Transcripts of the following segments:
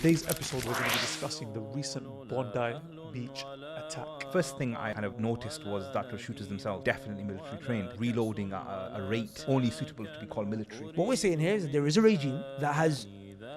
today's episode, we're going to be discussing the recent Bondi beach attack. First thing I kind of noticed was that the shooters themselves definitely military trained, reloading at a rate only suitable to be called military. What we're saying here is that there is a regime that has,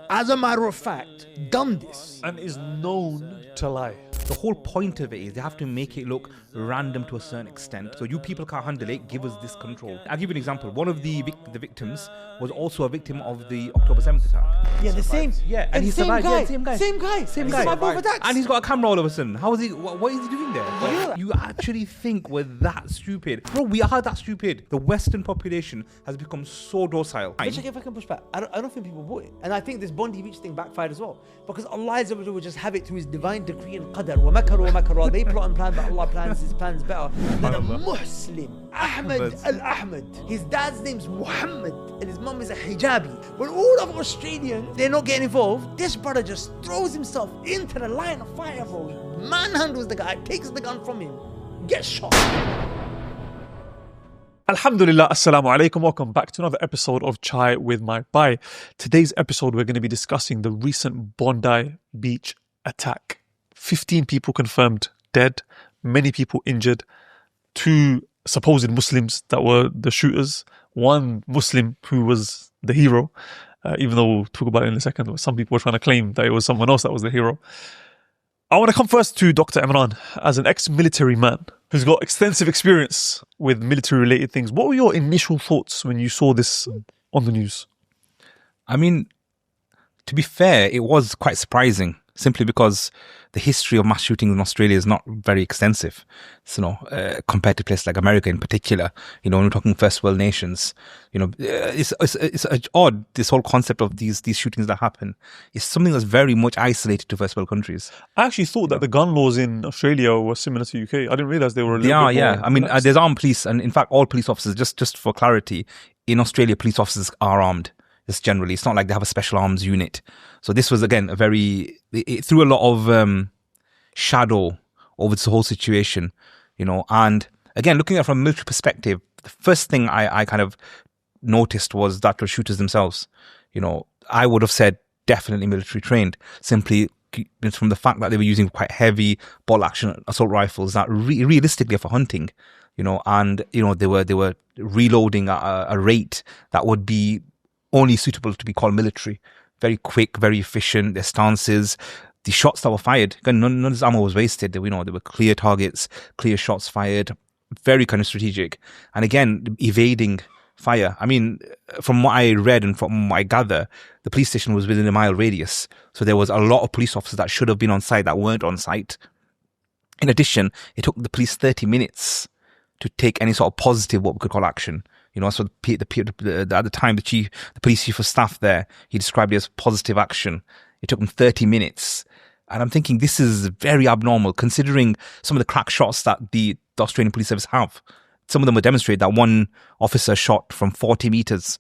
as a matter of fact, done this. And is known to lie. The whole point of it is they have to make it look random to a certain extent. So you people can't handle it, give us this control. I'll give you an example. One of the victims was also a victim of the October 7th attack. Yeah, the same. Yeah, and he survived. Guy, Yeah, same guy. Same guy. Survived both attacks. And he's got a camera all of a sudden. How is he? What is he doing there? Yeah. You actually think we're that stupid? Bro, we are that stupid. The Western population has become so docile. But check if I can push back. I don't think people bought it. And I think this Bondi beach thing backfired as well. Because Allah would just have it through his divine decree and qadar. وَمَكَرُوا They plot and plan, but Allah plans his plans better. Then a Muslim, Ahmed Al-Ahmed. His dad's name's Muhammad and his mum is a hijabi. When all of Australians, they're not getting involved, this brother just throws himself into the line of fire, bro. Manhandles the guy, takes the gun from him, gets shot. Alhamdulillah, assalamu alaikum. Welcome back to another episode of Chai with my Bai. Today's episode, we're going to be discussing the recent Bondi beach attack. 15 people confirmed dead, many people injured, 2 supposed Muslims that were the shooters, 1 Muslim who was the hero, even though we'll talk about it in a second. Some people were trying to claim that it was someone else that was the hero. I want to come first to Dr. Imran as an ex-military man who's got extensive experience with military-related things. What were your initial thoughts when you saw this on the news? I mean, to be fair, it was quite surprising, simply because the history of mass shootings in Australia is not very extensive. So, compared to places like America in particular, when we're talking first world nations, it's odd, this whole concept of these shootings that happen is something that's very much isolated to first world countries. I actually thought that the gun laws in Australia were similar to UK. I didn't realize they were a little bit more I mean, relaxed. there's armed police, and in fact, all police officers, just for clarity, in Australia, police officers are armed. Just generally, it's not like they have a special arms unit. So this was, again, it threw a lot of shadow over this whole situation, and again, looking at it from a military perspective, the first thing I kind of noticed was that the shooters themselves, I would have said definitely military trained, simply from the fact that they were using quite heavy bolt action assault rifles that realistically are for hunting, and they were reloading at a rate that would be only suitable to be called military. Very quick, very efficient, their stances, the shots that were fired, again, none of this ammo was wasted. There were clear targets, clear shots fired, very kind of strategic. And again, evading fire. I mean, from what I read and from what I gather, the police station was within a mile radius. So there was a lot of police officers that should have been on site that weren't on site. In addition, it took the police 30 minutes to take any sort of positive, what we could call action. So at the time, the police chief of staff there, he described it as positive action. It took him 30 minutes. And I'm thinking this is very abnormal, considering some of the crack shots that the Australian Police Service have. Some of them were demonstrated that one officer shot from 40 meters,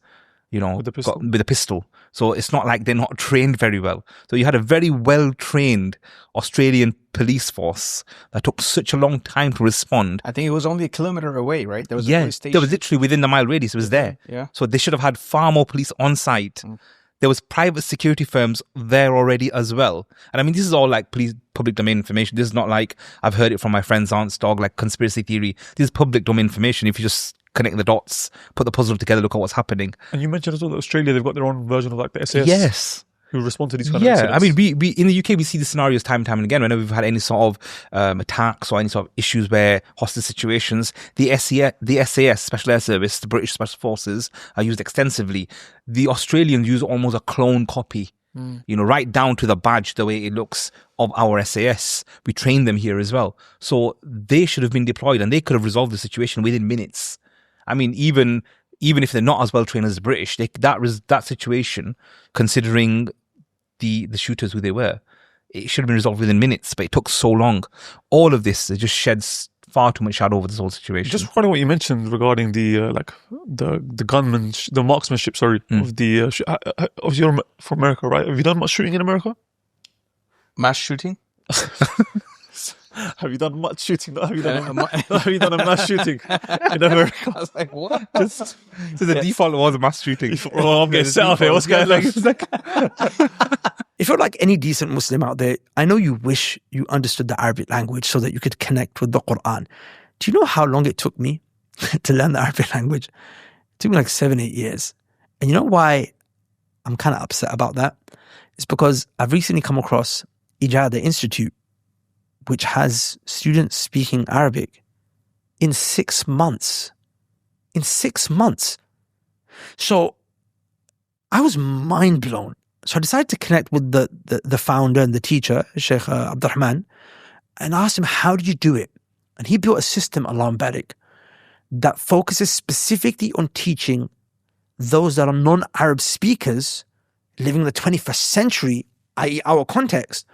with a pistol. So it's not like they're not trained very well. So you had a very well-trained Australian police force that took such a long time to respond. I think it was only a kilometer away, right? There was a police station. There was literally within the mile radius. It was there. Yeah. So they should have had far more police on site. There was private security firms there already as well. And I mean, this is all like public domain information. This is not like I've heard it from my friend's aunt's dog, like conspiracy theory. This is public domain information. If you just connect the dots, put the puzzle together, look at what's happening. And you mentioned as well that Australia, they've got their own version of like the SAS. Yes. Who respond to these kind of incidents. I mean, we in the UK, we see the scenarios time and time again. Whenever we've had any sort of attacks or any sort of issues where hostage situations, the SAS, Special Air Service, the British Special Forces, are used extensively. The Australians use almost a clone copy, right down to the badge, the way it looks, of our SAS. We train them here as well. So they should have been deployed and they could have resolved the situation within minutes. I mean, even if they're not as well trained as the British, that situation, considering the shooters who they were, it should have been resolved within minutes, but it took so long. All of this, it just sheds far too much shadow over this whole situation. Just regarding what you mentioned regarding the gunman, the marksmanship, of the obviously you're from America, right? Have you done much shooting in America? Mass shooting? Have you done much shooting? Have you done a mass shooting in America? I was like, what? Just, So the default was mass shooting. oh, I'm getting set up here. What's going on? If you're like any decent Muslim out there, I know you wish you understood the Arabic language so that you could connect with the Quran. Do you know how long it took me to learn the Arabic language? It took me like 7-8 years. And you know why I'm kind of upset about that? It's because I've recently come across Ijada Institute, which has students speaking Arabic in 6 months. In 6 months. So I was mind blown. So I decided to connect with the founder and the teacher, Sheikh Abdurrahman, and I asked him, how did you do it? And he built a system, Allah Barik, that focuses specifically on teaching those that are non-Arab speakers living in the 21st century, i.e. our context,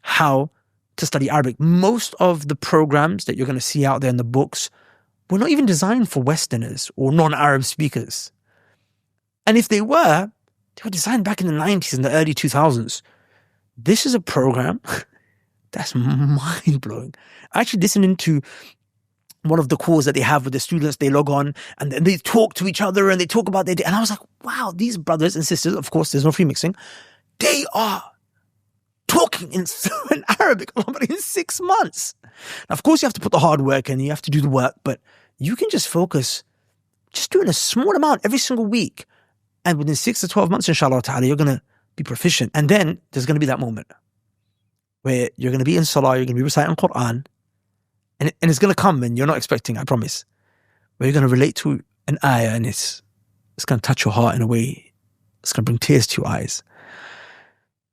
how to study Arabic. Most of the programs that you're going to see out there in the books were not even designed for Westerners or non-Arab speakers. And if they were designed back in the 90s and the early 2000s. This is a program that's mind-blowing. I actually listened into one of the calls that they have with the students. They log on and they talk to each other and they talk about their day. And I was like, wow, these brothers and sisters, of course, there's no free mixing. They are talking in fluent Arabic in 6 months. Now, of course, you have to put the hard work and you have to do the work, but you can just focus, just doing a small amount every single week. And within 6 to 12 months, inshallah ta'ala, you're going to be proficient. And then there's going to be that moment where you're going to be in salah, you're going to be reciting Quran, and it's going to come and you're not expecting, I promise, where you're going to relate to an ayah and it's going to touch your heart in a way, it's going to bring tears to your eyes.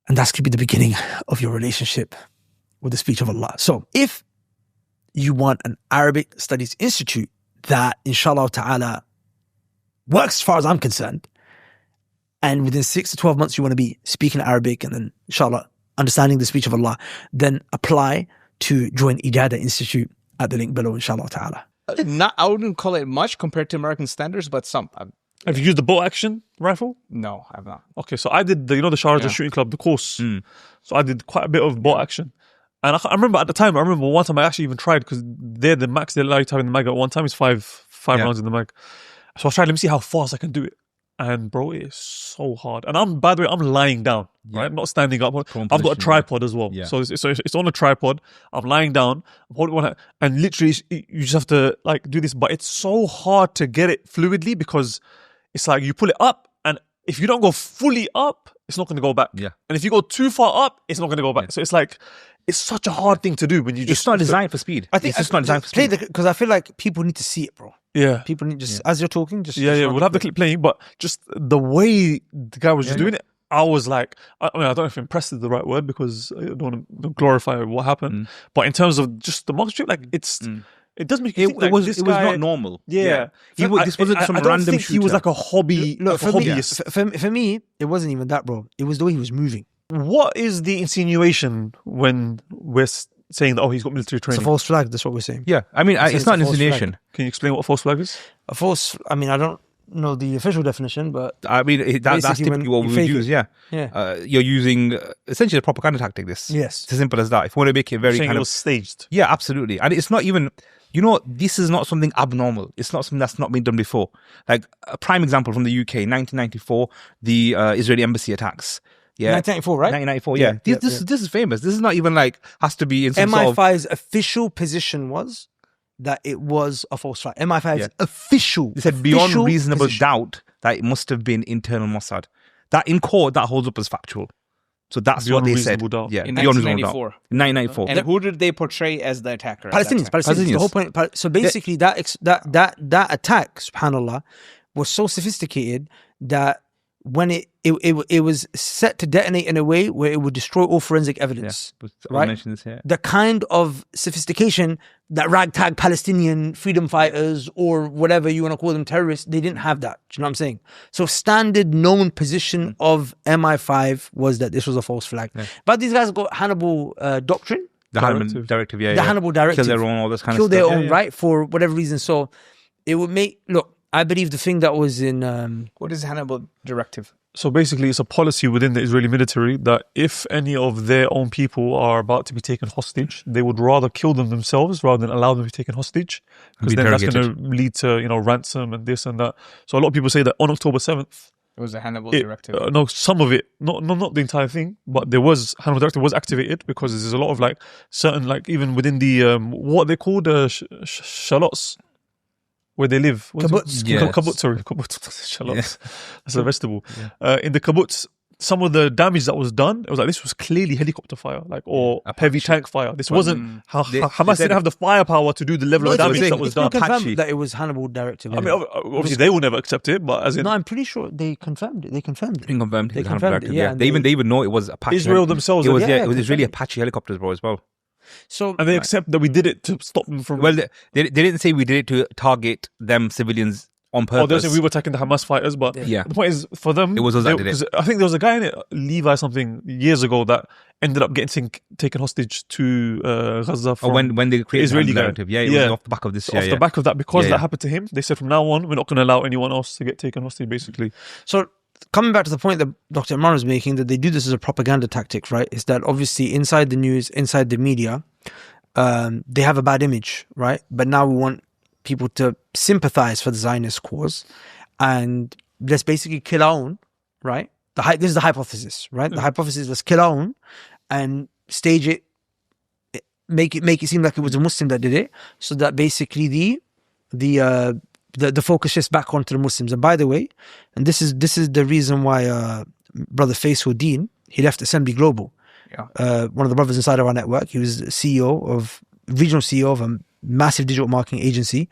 And that's going to be the beginning of your relationship with the speech of Allah. So if you want an Arabic Studies Institute that, inshallah ta'ala, works as far as I'm concerned, and within 6 to 12 months you want to be speaking Arabic and then, inshallah, understanding the speech of Allah, then apply to join Ijada Institute at the link below, inshallah ta'ala. I wouldn't call it much compared to American standards, but some. Have you used the bolt action rifle? No, I have not. Okay, so I did the Sharjah Shooting Club, the course. So I did quite a bit of bolt action. And I remember at the time, one time I actually even tried, because the max they allow you to have in the mag at one time is five rounds in the mag. So I tried, let me see how fast I can do it. And bro, it is so hard. And by the way, I'm lying down, right? Not standing up. I've got a tripod as well. Yeah. So it's on a tripod. I'm lying down. I'm holding one hand, and literally you just have to like do this. But it's so hard to get it fluidly because it's like you pull it up, and if you don't go fully up, it's not going to go back. Yeah. And if you go too far up, it's not going to go back. Yeah. So it's like, it's such a hard thing to do when you just... It's not designed for speed. I think it's just not designed for speed. Because I feel like people need to see it, bro. Yeah. People need as you're talking, just... Yeah, we'll have the clip playing, but just the way the guy was just doing it, I was like... I mean, I don't know if impressed is the right word because I don't want to glorify what happened. But in terms of just the mock strip, like, it's... It does make you think, it was not normal. Yeah. This wasn't some random shooter. He was like a hobby, Look, like a hobbyist. For me, it wasn't even that, bro. It was the way he was moving. What is the insinuation when we're saying that, he's got military training? It's a false flag, that's what we're saying. Yeah, I mean, it's not an insinuation. Flag. Can you explain what a false flag is? A false, I mean, I don't know the official definition, but... I mean, that's typically what we would use, yeah. You're using essentially a propaganda tactic, this. Yes. It's as simple as that. If you want to make it very kind of... it was staged. Yeah, absolutely. And it's not even... You know, this is not something abnormal. It's not something that's not been done before. Like a prime example from the UK, 1994, the Israeli embassy attacks. Yeah, 1994, right? 1994. Yeah, this is famous. This is not even like has to be in some MI5's official position was that it was a false flag. MI5's official. They said beyond reasonable doubt that it must have been internal Mossad. That in court that holds up as factual. So that's beyond what they said. Doubt. Yeah, in 1994. 1994. And who did they portray as the attacker? Palestinians. The whole point. So basically, that attack, subhanallah, was so sophisticated that when it was set to detonate in a way where it would destroy all forensic evidence. Yeah, I'll mention this here. The kind of sophistication that ragtag Palestinian freedom fighters or whatever you want to call them, terrorists, they didn't have that. Do you know what I'm saying? So standard known position of MI5 was that this was a false flag. Yeah. But these guys got Hannibal doctrine. The Hannibal directive, The Hannibal directive. Kill their own, all this kind of stuff. Kill their own, right? For whatever reason. So it would make... Look, I believe the thing that was in... what is Hannibal directive? So basically, it's a policy within the Israeli military that if any of their own people are about to be taken hostage, they would rather kill them themselves rather than allow them to be taken hostage, because Be then that's going to interrogated. lead to, you know, ransom and this and that. So a lot of people say that on October 7th, It was a Hannibal directive. no, some of it, not the entire thing, but there was Hannibal directive was activated because there's a lot of like certain, like even within the what they called shallots, where they live. Kibbutz. Yeah. Kibbutz, sorry, kibbutz. Shallots. That's a vegetable. In the kibbutz, some of the damage that was done, it was like this was clearly helicopter fire, like, or heavy tank fire. This wasn't Hamas didn't have the firepower to do the level of damage that was It's not done. confirmed that it was Hannibal directive. I mean, obviously they will never accept it, but as in no, I'm pretty sure they confirmed it. They confirmed it. Been confirmed. They It was Hannibal confirmed it, directive, yeah, yeah. and They even know it was Apache. Israel themselves, It was Yeah, it was Israeli confirmed. Apache helicopters, bro, as well. So and they accept that we did it to stop them from. Well, they didn't say we did it to target them civilians on Oh, they purpose. say we were attacking the Hamas fighters, but Yeah. the point is for them, It was us that did it. 'cause I think there was a guy in it, Levi something, years ago that ended up getting taken hostage to Gaza from when they created Israeli the guy. narrative, yeah, it was off the back of this. So off the back of that, because Yeah, that yeah. happened to him, they said from now on we're not going to allow anyone else to get taken hostage. Basically, So coming back to the point that Dr. Imran was making, that they do this as a propaganda tactic, right? Is that obviously inside the news, inside the media, they have a bad image, right? But now we want people to sympathize for the Zionist cause, and let's basically kill our own, right? This is the hypothesis, right? The hypothesis was kill our own and stage it, make it seem like it was a Muslim that did it, so that basically the focus shifts back onto the Muslims. And by the way, and this is the reason why brother Faisal Deen, he left Assembly Global. Yeah. One of the brothers inside of our network. He was regional CEO of a massive digital marketing agency.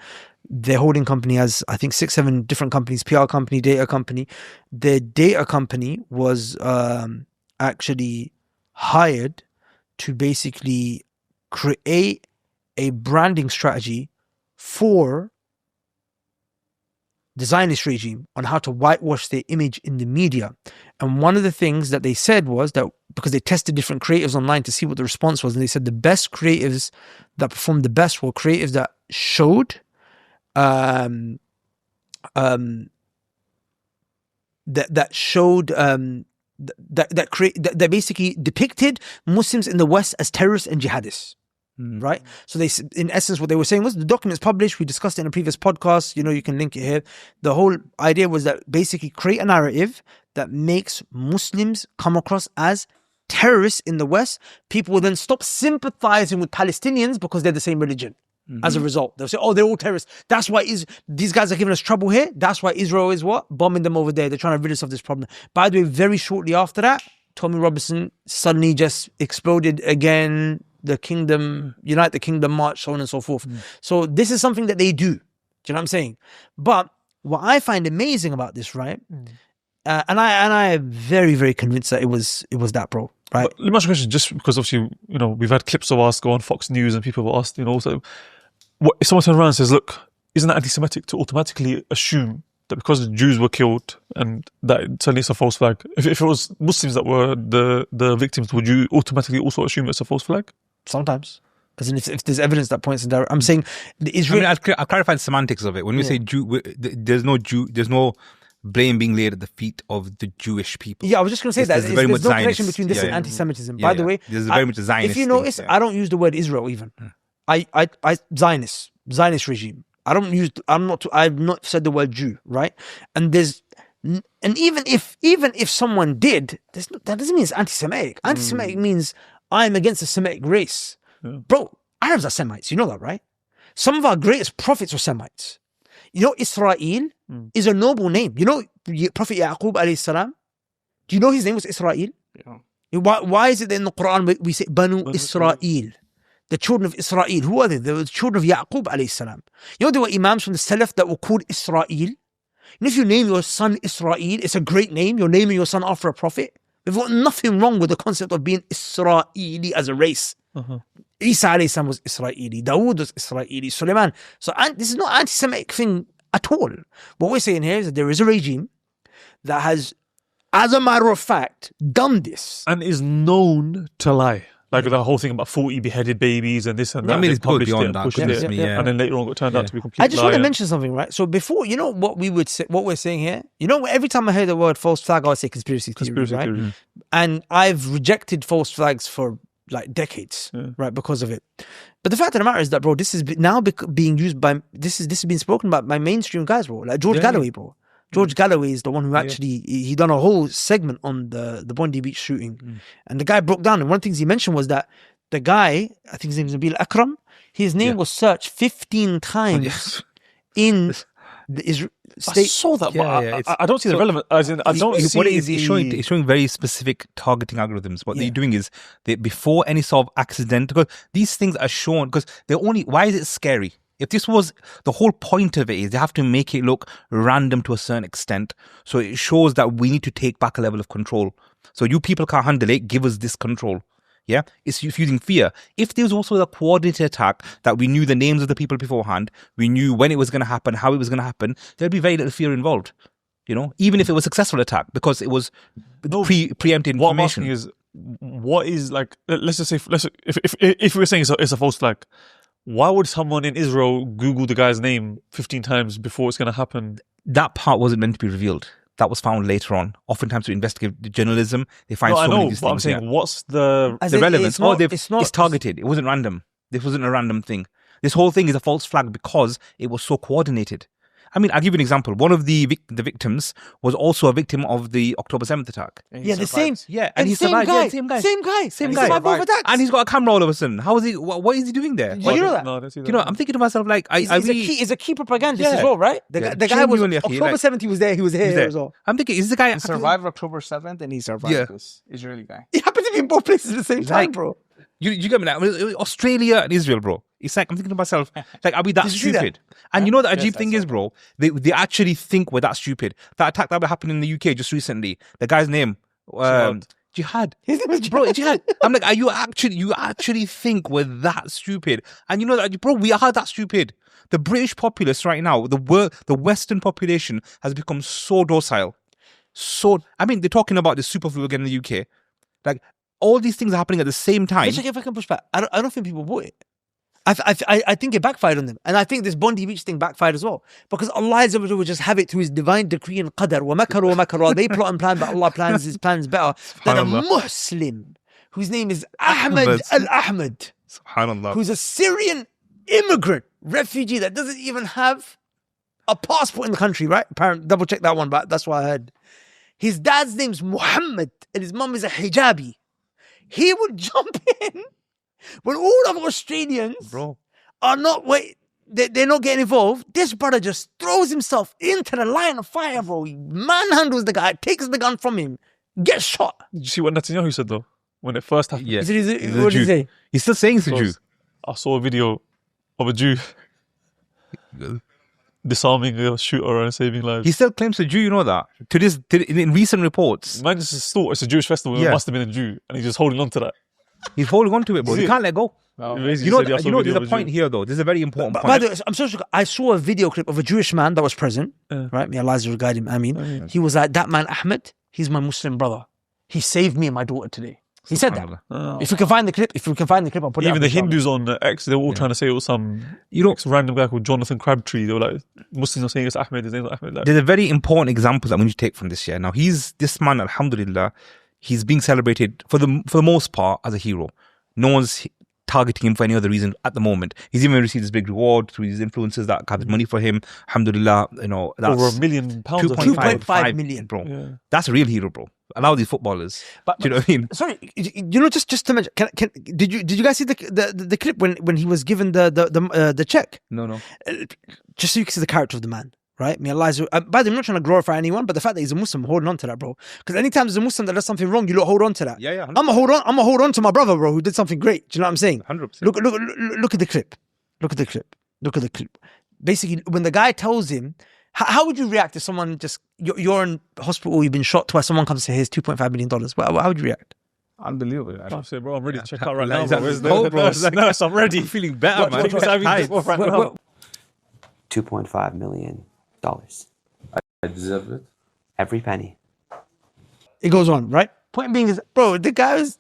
Their holding company has, I think, 6-7 different companies, PR company, data company. Their data company was actually hired to basically create a branding strategy for the Zionist regime on how to whitewash their image in the media. And one of the things that they said was that, because they tested different creatives online to see what the response was, and they said the best creatives that performed the best were creatives that showed that basically depicted Muslims in the West as terrorists and jihadists. Right? So they, in essence, what they were saying was, the document's published, we discussed it in a previous podcast, you know, you can link it here. The whole idea was that basically create a narrative that makes Muslims come across as terrorists in the West. People will then stop sympathizing with Palestinians because they're the same religion. As a result, they'll say, oh, they're all terrorists. That's why these guys are giving us trouble here. That's why Israel is what? Bombing them over there. They're trying to rid us of this problem. By the way, very shortly after that, Tommy Robinson suddenly just exploded again. The kingdom, unite the kingdom march, so on and so forth. So this is something that they do. Do you know what I'm saying? But what I find amazing about this, right? And I am very, very convinced that it was that, bro. Right? but let me ask you a question, just because obviously, you know, we've had clips of us go on Fox News and people have asked, you know, also, what if someone turns around and says, look, isn't that anti-Semitic to automatically assume that because the Jews were killed and that suddenly it's a false flag? If it was Muslims that were the victims, would you automatically also assume it's a false flag? Sometimes. As in, if there's evidence that points in that, I'm saying the Israel. I've clarified the semantics of it. When we say Jew, there's no blame being laid at the feet of the Jewish people. Yeah, I was just going to say that There's very there's much no connection Zionist. between this Yeah, and yeah. anti-Semitism. Yeah, By the yeah. way, There's very much a Zionist if you thing, notice, yeah. I don't use the word Israel even. I Zionist regime. I've not said the word Jew, right? And even if someone did, that doesn't mean it's anti-Semitic. Anti-Semitic means I'm against the Semitic race. Bro, Arabs are Semites, you know that, right? Some of our greatest prophets were Semites. You know, Israel is a noble name. You know, Prophet Yaqub alayhi salam, do you know his name was Israel? Yeah. Why is it that in the Quran we say Banu Israel? The children of Israel. Who are they? They were the children of Yaqub alayhi salam. You know, there were imams from the Salaf that were called Israel. And if you name your son Israel, it's a great name. You're naming your son after a prophet. There's nothing wrong with the concept of being Israeli as a race. Isa alayhi salam was Israeli. Dawood was Israeli. Sulaiman. So this is not an anti-Semitic thing at all. What we're saying here is that there is a regime that has, as a matter of fact, done this. And is known to lie. Like the whole thing about 40 beheaded babies and this and that. I mean, They it's good published it beyond and that. pushed Goodness it. me, yeah. And then later on got turned out to be complete I just want to liar. mention something, right? So before, you know what we would say, what we're saying here? You know, every time I hear the word false flag, I would say conspiracy theory, right? theory. And I've rejected false flags for like decades, right? Because of it. But the fact of the matter is that, bro, this is now being used by, this is being spoken about by mainstream guys, bro. Like George Galloway, bro. George Galloway is the one who actually, he done a whole segment on the Bondi Beach shooting. And the guy broke down. And one of the things he mentioned was that the guy, I think his name is Nabil Akram, his name was searched 15 times in the I state. saw that, but I don't see the relevance. As in, I don't see what it is, it's showing very specific targeting algorithms. What they're doing is, before any sort of accident, because these things are shown, because they're only, why is it scary? If this was, the whole point of it is they have to make it look random to a certain extent. So it shows that we need to take back a level of control. So you people can't handle it, give us this control. Yeah, it's using fear. If there was also a coordinated attack that we knew the names of the people beforehand, we knew when it was going to happen, how it was going to happen, there'd be very little fear involved. You know, even if it was a successful attack, because it was preempted What I'm information. asking is, what is like? Let's just say, if we're saying it's a false flag, why would someone in Israel Google the guy's name 15 times before it's going to happen? That part wasn't meant to be revealed. That was found later on. Oftentimes, to investigate journalism, they find so many of these but I'm things. saying, what's the relevance? It's not, It's targeted. It wasn't random. This wasn't a random thing. This whole thing is a false flag because it was so coordinated. I mean, I'll give you an example. One of the victims was also a victim of the October 7th attack. Yeah, the same. Yeah, and he same survived. guy. Yeah, same guy. Same guy. Same He guy. survived both attacks. And he's got a camera all of a sudden. How is he? What is he doing there? Did you know that? No, I don't see that. You know, I'm thinking to myself, like, He's a key propagandist as well, right? The guy was Genuinely, October 7th. He was there. He was here there. as well. I'm thinking, is the guy He survived October 7th and he survived this Israeli guy. He happened to be in both places at the same time, bro. You get me? Like, Australia and Israel, bro. It's like, I'm thinking to myself, like, are we that Did you see that? stupid? And you know the Ajib thing is, bro, they actually think we're that stupid. That attack that happened in the UK just recently, the guy's name, Jihad. His name was Bro, Jihad. I'm like, you actually think we're that stupid? And you know that, bro, we are that stupid. The British populace right now, the Western population has become so docile. I mean, they're talking about the super flu again in the UK. Like, all these things are happening at the same time. Let's check if I can push back. I don't think people bought it. I think it backfired on them. And I think this Bondi Beach thing backfired as well. Because Allah would just have it through his divine decree and qadar. وَمَكَرُوا They plot and plan, but Allah plans his plans better than a Muslim whose name is Ahmed Al-Ahmed. Subhanallah. Who's a Syrian immigrant, refugee that doesn't even have a passport in the country, right? Apparently, double check that one, but that's what I heard. His dad's name's Muhammad and his mum is a hijabi. He would jump in when all of Australians are not, they're not getting involved. This brother just throws himself into the line of fire, bro. He manhandles the guy, takes the gun from him, gets shot. Did you see what Netanyahu said though when it first happened? Yeah. What did he say? He's still saying it's a Jew. I saw a video of a Jew disarming a shooter and saving lives. He still claims a Jew, you know that? In recent reports. Man just thought it's a Jewish festival. It must have been a Jew, and he's just holding on to that. He's holding on to it, bro. He can't let go. Basically You know, said, "Yeah, I saw a there's video a of a point Jew." here, though. There's a very important point. By the way, I'm so shocked. I saw a video clip of a Jewish man that was present, right? May Allah guide him, Amin. He was like, that man, Ahmed, he's my Muslim brother. He saved me and my daughter today. He said that. If we can find the clip, I'll put it Even up, the inshallah. Hindus on X, they were all trying to say it was some random guy called Jonathan Crabtree. They were like, Muslims are saying it's Ahmed, his name's Ahmed. Like, There's a very important example that we need to take from this year. Now, this man, alhamdulillah, he's being celebrated for the most part as a hero. No one's targeting him for any other reason at the moment. He's even received this big reward through these influencers that gathered money for him. Alhamdulillah, you know, that's over £1 million. 2.5 million. bro. Yeah. That's a real hero, bro. Allow these footballers. But Do you know what I mean? sorry, you know, just to mention, did you guys see the clip when he was given the check? No. Just so you can see the character of the man, right? May Allah. By the way, I'm not trying to glorify anyone, but the fact that he's a Muslim, holding on to that, bro. Because anytime there's a Muslim that does something wrong, you don't hold on to that. Yeah. I'm gonna hold on to my brother, bro, who did something great. Do you know what I'm saying? 100%. Look at the clip. Look at the clip. Basically, when the guy tells him, how would you react if someone you're in hospital, you've been shot twice, someone comes to say, here's $2.5 million. How would you react? Unbelievable. I said, bro, I'm ready to check out right Like, now. is that Where's cold, the bro? nurse? Nurse, I'm ready. I'm feeling better, man. $2.5 million. I deserve it. Every penny. It goes on, right? Point being is, bro, the guy was,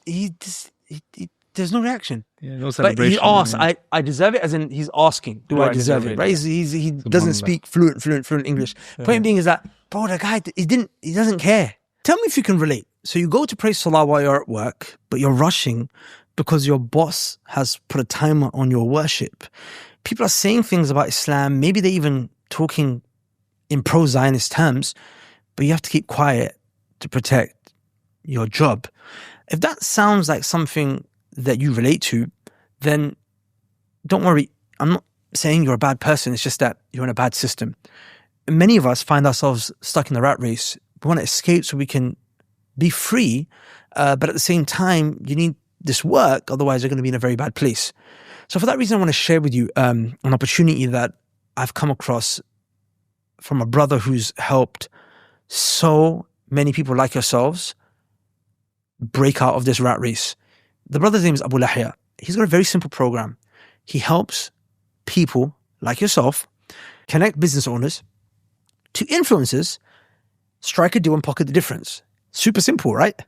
There's no reaction. Yeah, no But celebration. he asks, yeah. I deserve it, as in he's asking, do I deserve it? Right? He doesn't speak fluent English. Point being is that, bro, the guy, he doesn't care. Tell me if you can relate. So you go to pray salah while you're at work, but you're rushing because your boss has put a timer on your worship. People are saying things about Islam. Maybe they're even talking in pro-Zionist terms, but you have to keep quiet to protect your job. If that sounds like something that you relate to, then don't worry. I'm not saying you're a bad person. It's just that you're in a bad system. Many of us find ourselves stuck in the rat race. We want to escape so we can be free, but at the same time, you need this work. Otherwise, you're going to be in a very bad place. So for that reason, I want to share with you an opportunity that I've come across from a brother who's helped so many people like yourselves break out of this rat race. The brother's name is Abu Lahya. He's got a very simple program. He helps people like yourself connect business owners to influencers, strike a deal and pocket the difference. Super simple, right?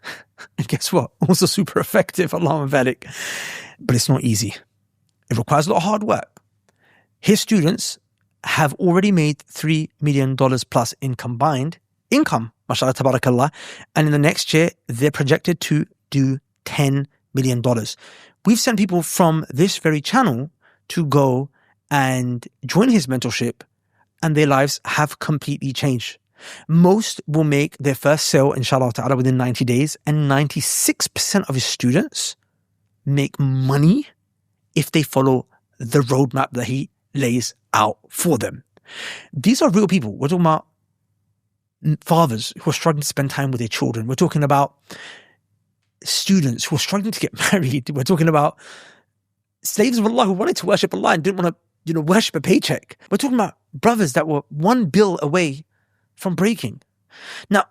And guess what? Also super effective, Allahumma barik. But it's not easy. It requires a lot of hard work. His students have already made $3 million plus in combined income, mashallah, tabarakallah. And in the next year, they're projected to do $10 million. We've sent people from this very channel to go and join his mentorship, and their lives have completely changed. Most will make their first sale, inshallah ta'ala, within 90 days, and 96% of his students make money if they follow the roadmap that he lays out for them. These are real people. We're talking about fathers who are struggling to spend time with their children. We're talking about students who are struggling to get married. We're talking about slaves of Allah who wanted to worship Allah and didn't want to, worship a paycheck. We're talking about brothers that were one bill away from breaking. Now,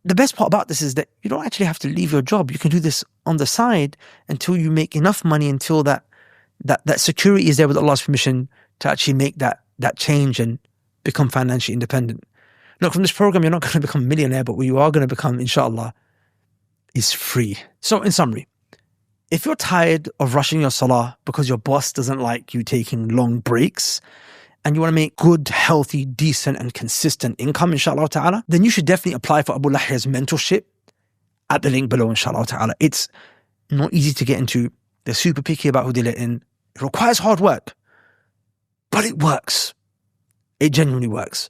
the best part about this is that you don't actually have to leave your job. You can do this on the side until you make enough money, until that security is there with Allah's permission to actually make that change and become financially independent. Look, from this program, you're not going to become a millionaire, but what you are going to become, inshallah, is free. So in summary, if you're tired of rushing your salah because your boss doesn't like you taking long breaks, and you want to make good, healthy, decent, and consistent income, inshallah ta'ala, then you should definitely apply for Abu Lahya's mentorship at the link below, inshallah ta'ala. It's not easy to get into. They're super picky about who they let in. It requires hard work, but it works. It genuinely works.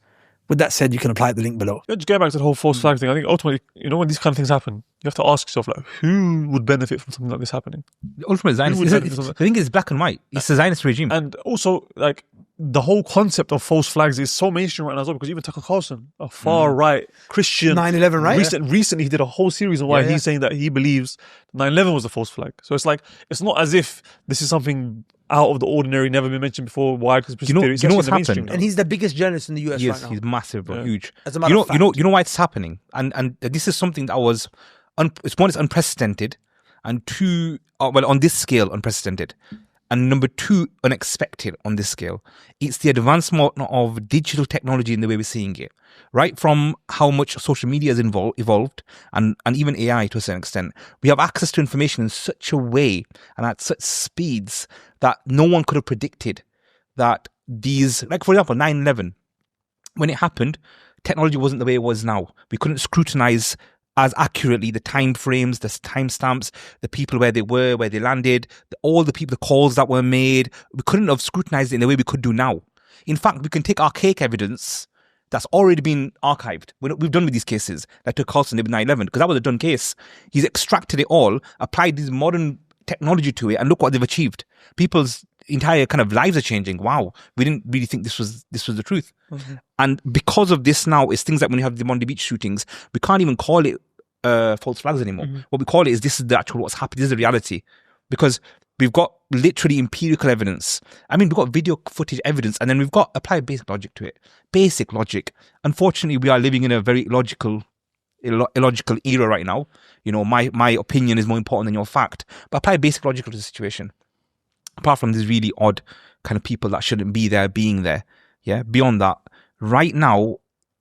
With that said, you can apply at the link below. Yeah, just going back to the whole false flag thing, I think ultimately, when these kind of things happen, you have to ask yourself, who would benefit from something like this happening? The ultimate Zionist. The thing is black and white. It's a Zionist regime. And also, the whole concept of false flags is so mainstream right now as well, because even Tucker Carlson, a far-right Christian... 9/11, right? Recently, he did a whole series on why he's saying that he believes 9/11 was a false flag. So it's not as if this is something out of the ordinary, never been mentioned before. Why? Because you know what's happened? And he's the biggest journalist in the US right now. He's massive, bro, huge. As a matter of fact. You know why it's happening, and this is something that was, it's unprecedented, and two, on this scale, unprecedented. And number two, unexpected on this scale. It's the advancement of digital technology in the way we're seeing it. Right from how much social media has evolved and even AI to a certain extent. We have access to information in such a way and at such speeds that no one could have predicted that these, like for example, 9/11, when it happened, technology wasn't the way it was now. We couldn't scrutinize as accurately the time frames, the timestamps, the people where they were, where they landed, all the people, the calls that were made. We couldn't have scrutinized it in the way we could do now. In fact, we can take archaic evidence that's already been archived. We've done with these cases, like to Carlson did with 9/11, because that was a done case. He's extracted it all, applied this modern technology to it, and look what they've achieved. People's entire kind of lives are changing. Wow, we didn't really think this was the truth. Mm-hmm. And because of this now, it's things like when you have the Bondi beach shootings, we can't even call it false flags anymore. Mm-hmm. What we call it is this is the actual what's happened. This is the reality, because we've got literally empirical evidence. I mean, we've got video footage evidence, and then we've got applied basic logic to it. Basic logic. Unfortunately, we are living in a very illogical era right now. My opinion is more important than your fact. But apply basic logic to the situation. Apart from these really odd kind of people that shouldn't be there being there. Yeah. Beyond that, right now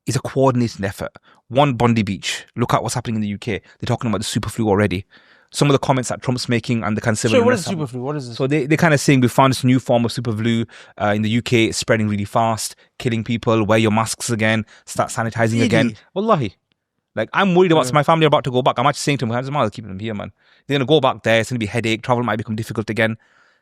is a coordinated effort. One, Bondi Beach. Look at what's happening in the UK. They're talking about the super flu already. some of the comments that Trump's making and the kind of civil So what is unrest happening. superflu? What is this? So they're kind of saying we found this new form of superflu in the UK. It's spreading really fast, killing people. Wear your masks again. Start sanitizing Really? again. Wallahi. Like, I'm worried about my family are about to go back. I'm actually saying to them, I might keep them here, man. They're going to go back there. It's going to be headache. Travel might become difficult again.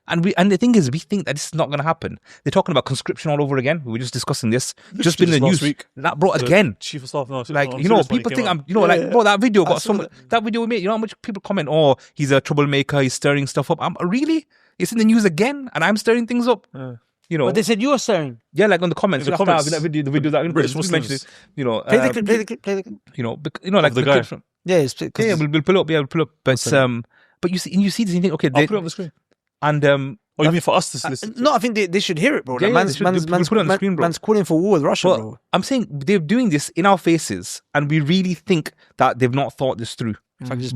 And the thing is, we think that this is not going to happen. They're talking about conscription all over again. We were just discussing this. Just been in the last news. week. That brought The again. Chief of Staff, no, Like, no, you know, serious when it people came think out. I'm, you know, like, bro, that video got saw some, that video we made, you know how much people comment, oh, he's a troublemaker, he's stirring stuff up. Really? It's in the news again, and I'm stirring things up. You know, But they said you were staring. yeah, like on the comments. In the After comments. that video, the video that British just Muslims. mentioned it, you know, Play the clip. Play the clip. Play the clip. you know, like the the guy. clip from, Yeah, it's, yeah, we'll pull up, we'll pull up. But but you see this, and you think, okay, I'll put it on the screen. and Oh, you mean for us to listen? no, I think they should hear it, bro. Yeah, Like, yeah, they should. We'll put it on the screen, bro. man's calling for war with Russia, but bro. I'm saying they're doing this in our faces, and we really think that they've not thought this through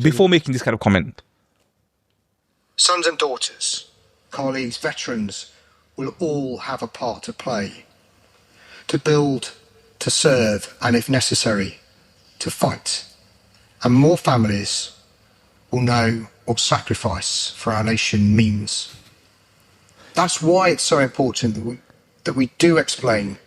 before making this kind of comment. Sons and daughters, colleagues, veterans will all have a part to play, to build, to serve, and if necessary, to fight. And more families will know what sacrifice for our nation means. That's why it's so important that we do explain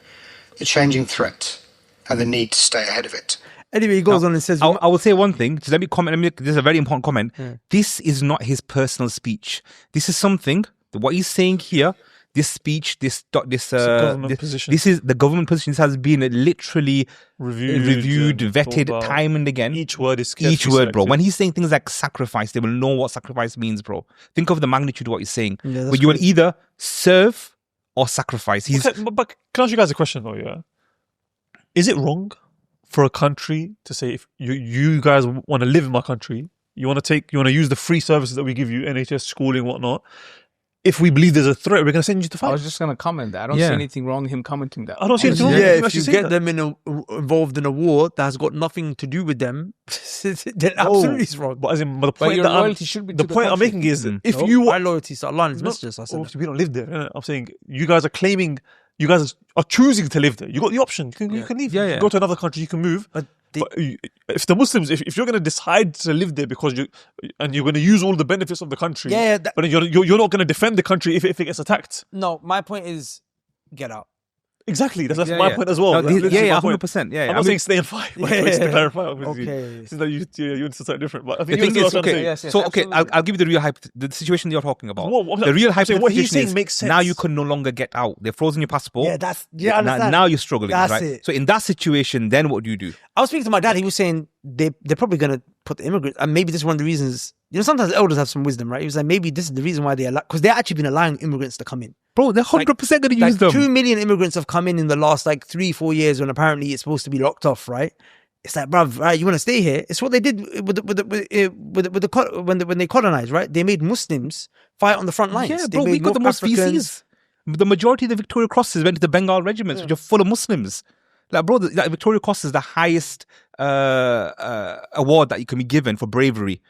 the changing threat and the need to stay ahead of it. Anyway, he goes on and says, I will say one thing. Just let me comment. This is a very important comment. This is not his personal speech. This is something. What he's saying here. This speech, government position. This is the government position. This has been literally reviewed, and vetted thought about. time and again. Each word is Each word, bro. selected. When he's saying things like sacrifice, they will know what sacrifice means, bro. Think of the magnitude of what he's saying. Yeah, that's but you will crazy. either serve or sacrifice. He's Okay, but can I ask you guys a question though? Yeah, is it wrong for a country to say if you guys want to live in my country, you want to use the free services that we give you, NHS, schooling, whatnot. If we believe there's a threat, we're going to send you to I fight. was just going to comment that. I don't see anything wrong in him commenting that. I don't see anything wrong. yeah, with if you actually get saying them involved in a war that has got nothing to do with them, then absolutely it's wrong. But as in, the But point your that loyalty should be to the the point I'm country. making is if No, you my loyalty to Allah and His No, messengers, I said that. obviously we don't live there. innit? I'm saying you guys are claiming, you guys are choosing to live there. You got the option. You can leave. Yeah, You yeah. can go to another country. You can move. If the Muslims, if you're going to decide to live there because you're going to use all the benefits of the country, Yeah, but then you're not going to defend the country if it gets attacked. No, my point is, get out. Exactly. That's Yeah, my yeah. point as well. No, That's literally my point. 100%. Yeah, I'm I not mean, saying stay and fight. But Yeah, it's to yeah. clarify, obviously. Okay. Since that you understand something different. But I the think thing you is, understand what I'm okay, saying. Yes, so okay, absolutely. I'll give you the real the situation you're talking about. What- the real I'm saying what he's hypothetical saying is makes sense. now you can no longer get out. They've frozen your passport. Yeah, I understand. Now you're struggling, That's right? it. So in that situation, then what do you do? I was speaking to my dad. He was saying they're probably going to put the immigrants, and maybe this is one of the reasons. You know, sometimes elders have some wisdom, right? He was like, maybe this is the reason why they allow, because they're actually been allowing immigrants to come in. Bro, they're 100% going to use them. 2 million immigrants have come in the last 3-4 years when apparently it's supposed to be locked off, right? It's like, bruv, right? You want to stay here? It's what they did when they colonized, right? They made Muslims fight on the front lines. Yeah, They bro, we made got the North most Africans- VCs. The majority of the Victoria Crosses went to the Bengal regiments, which are full of Muslims. Like, bro, the Victoria Cross is the highest award that you can be given for bravery.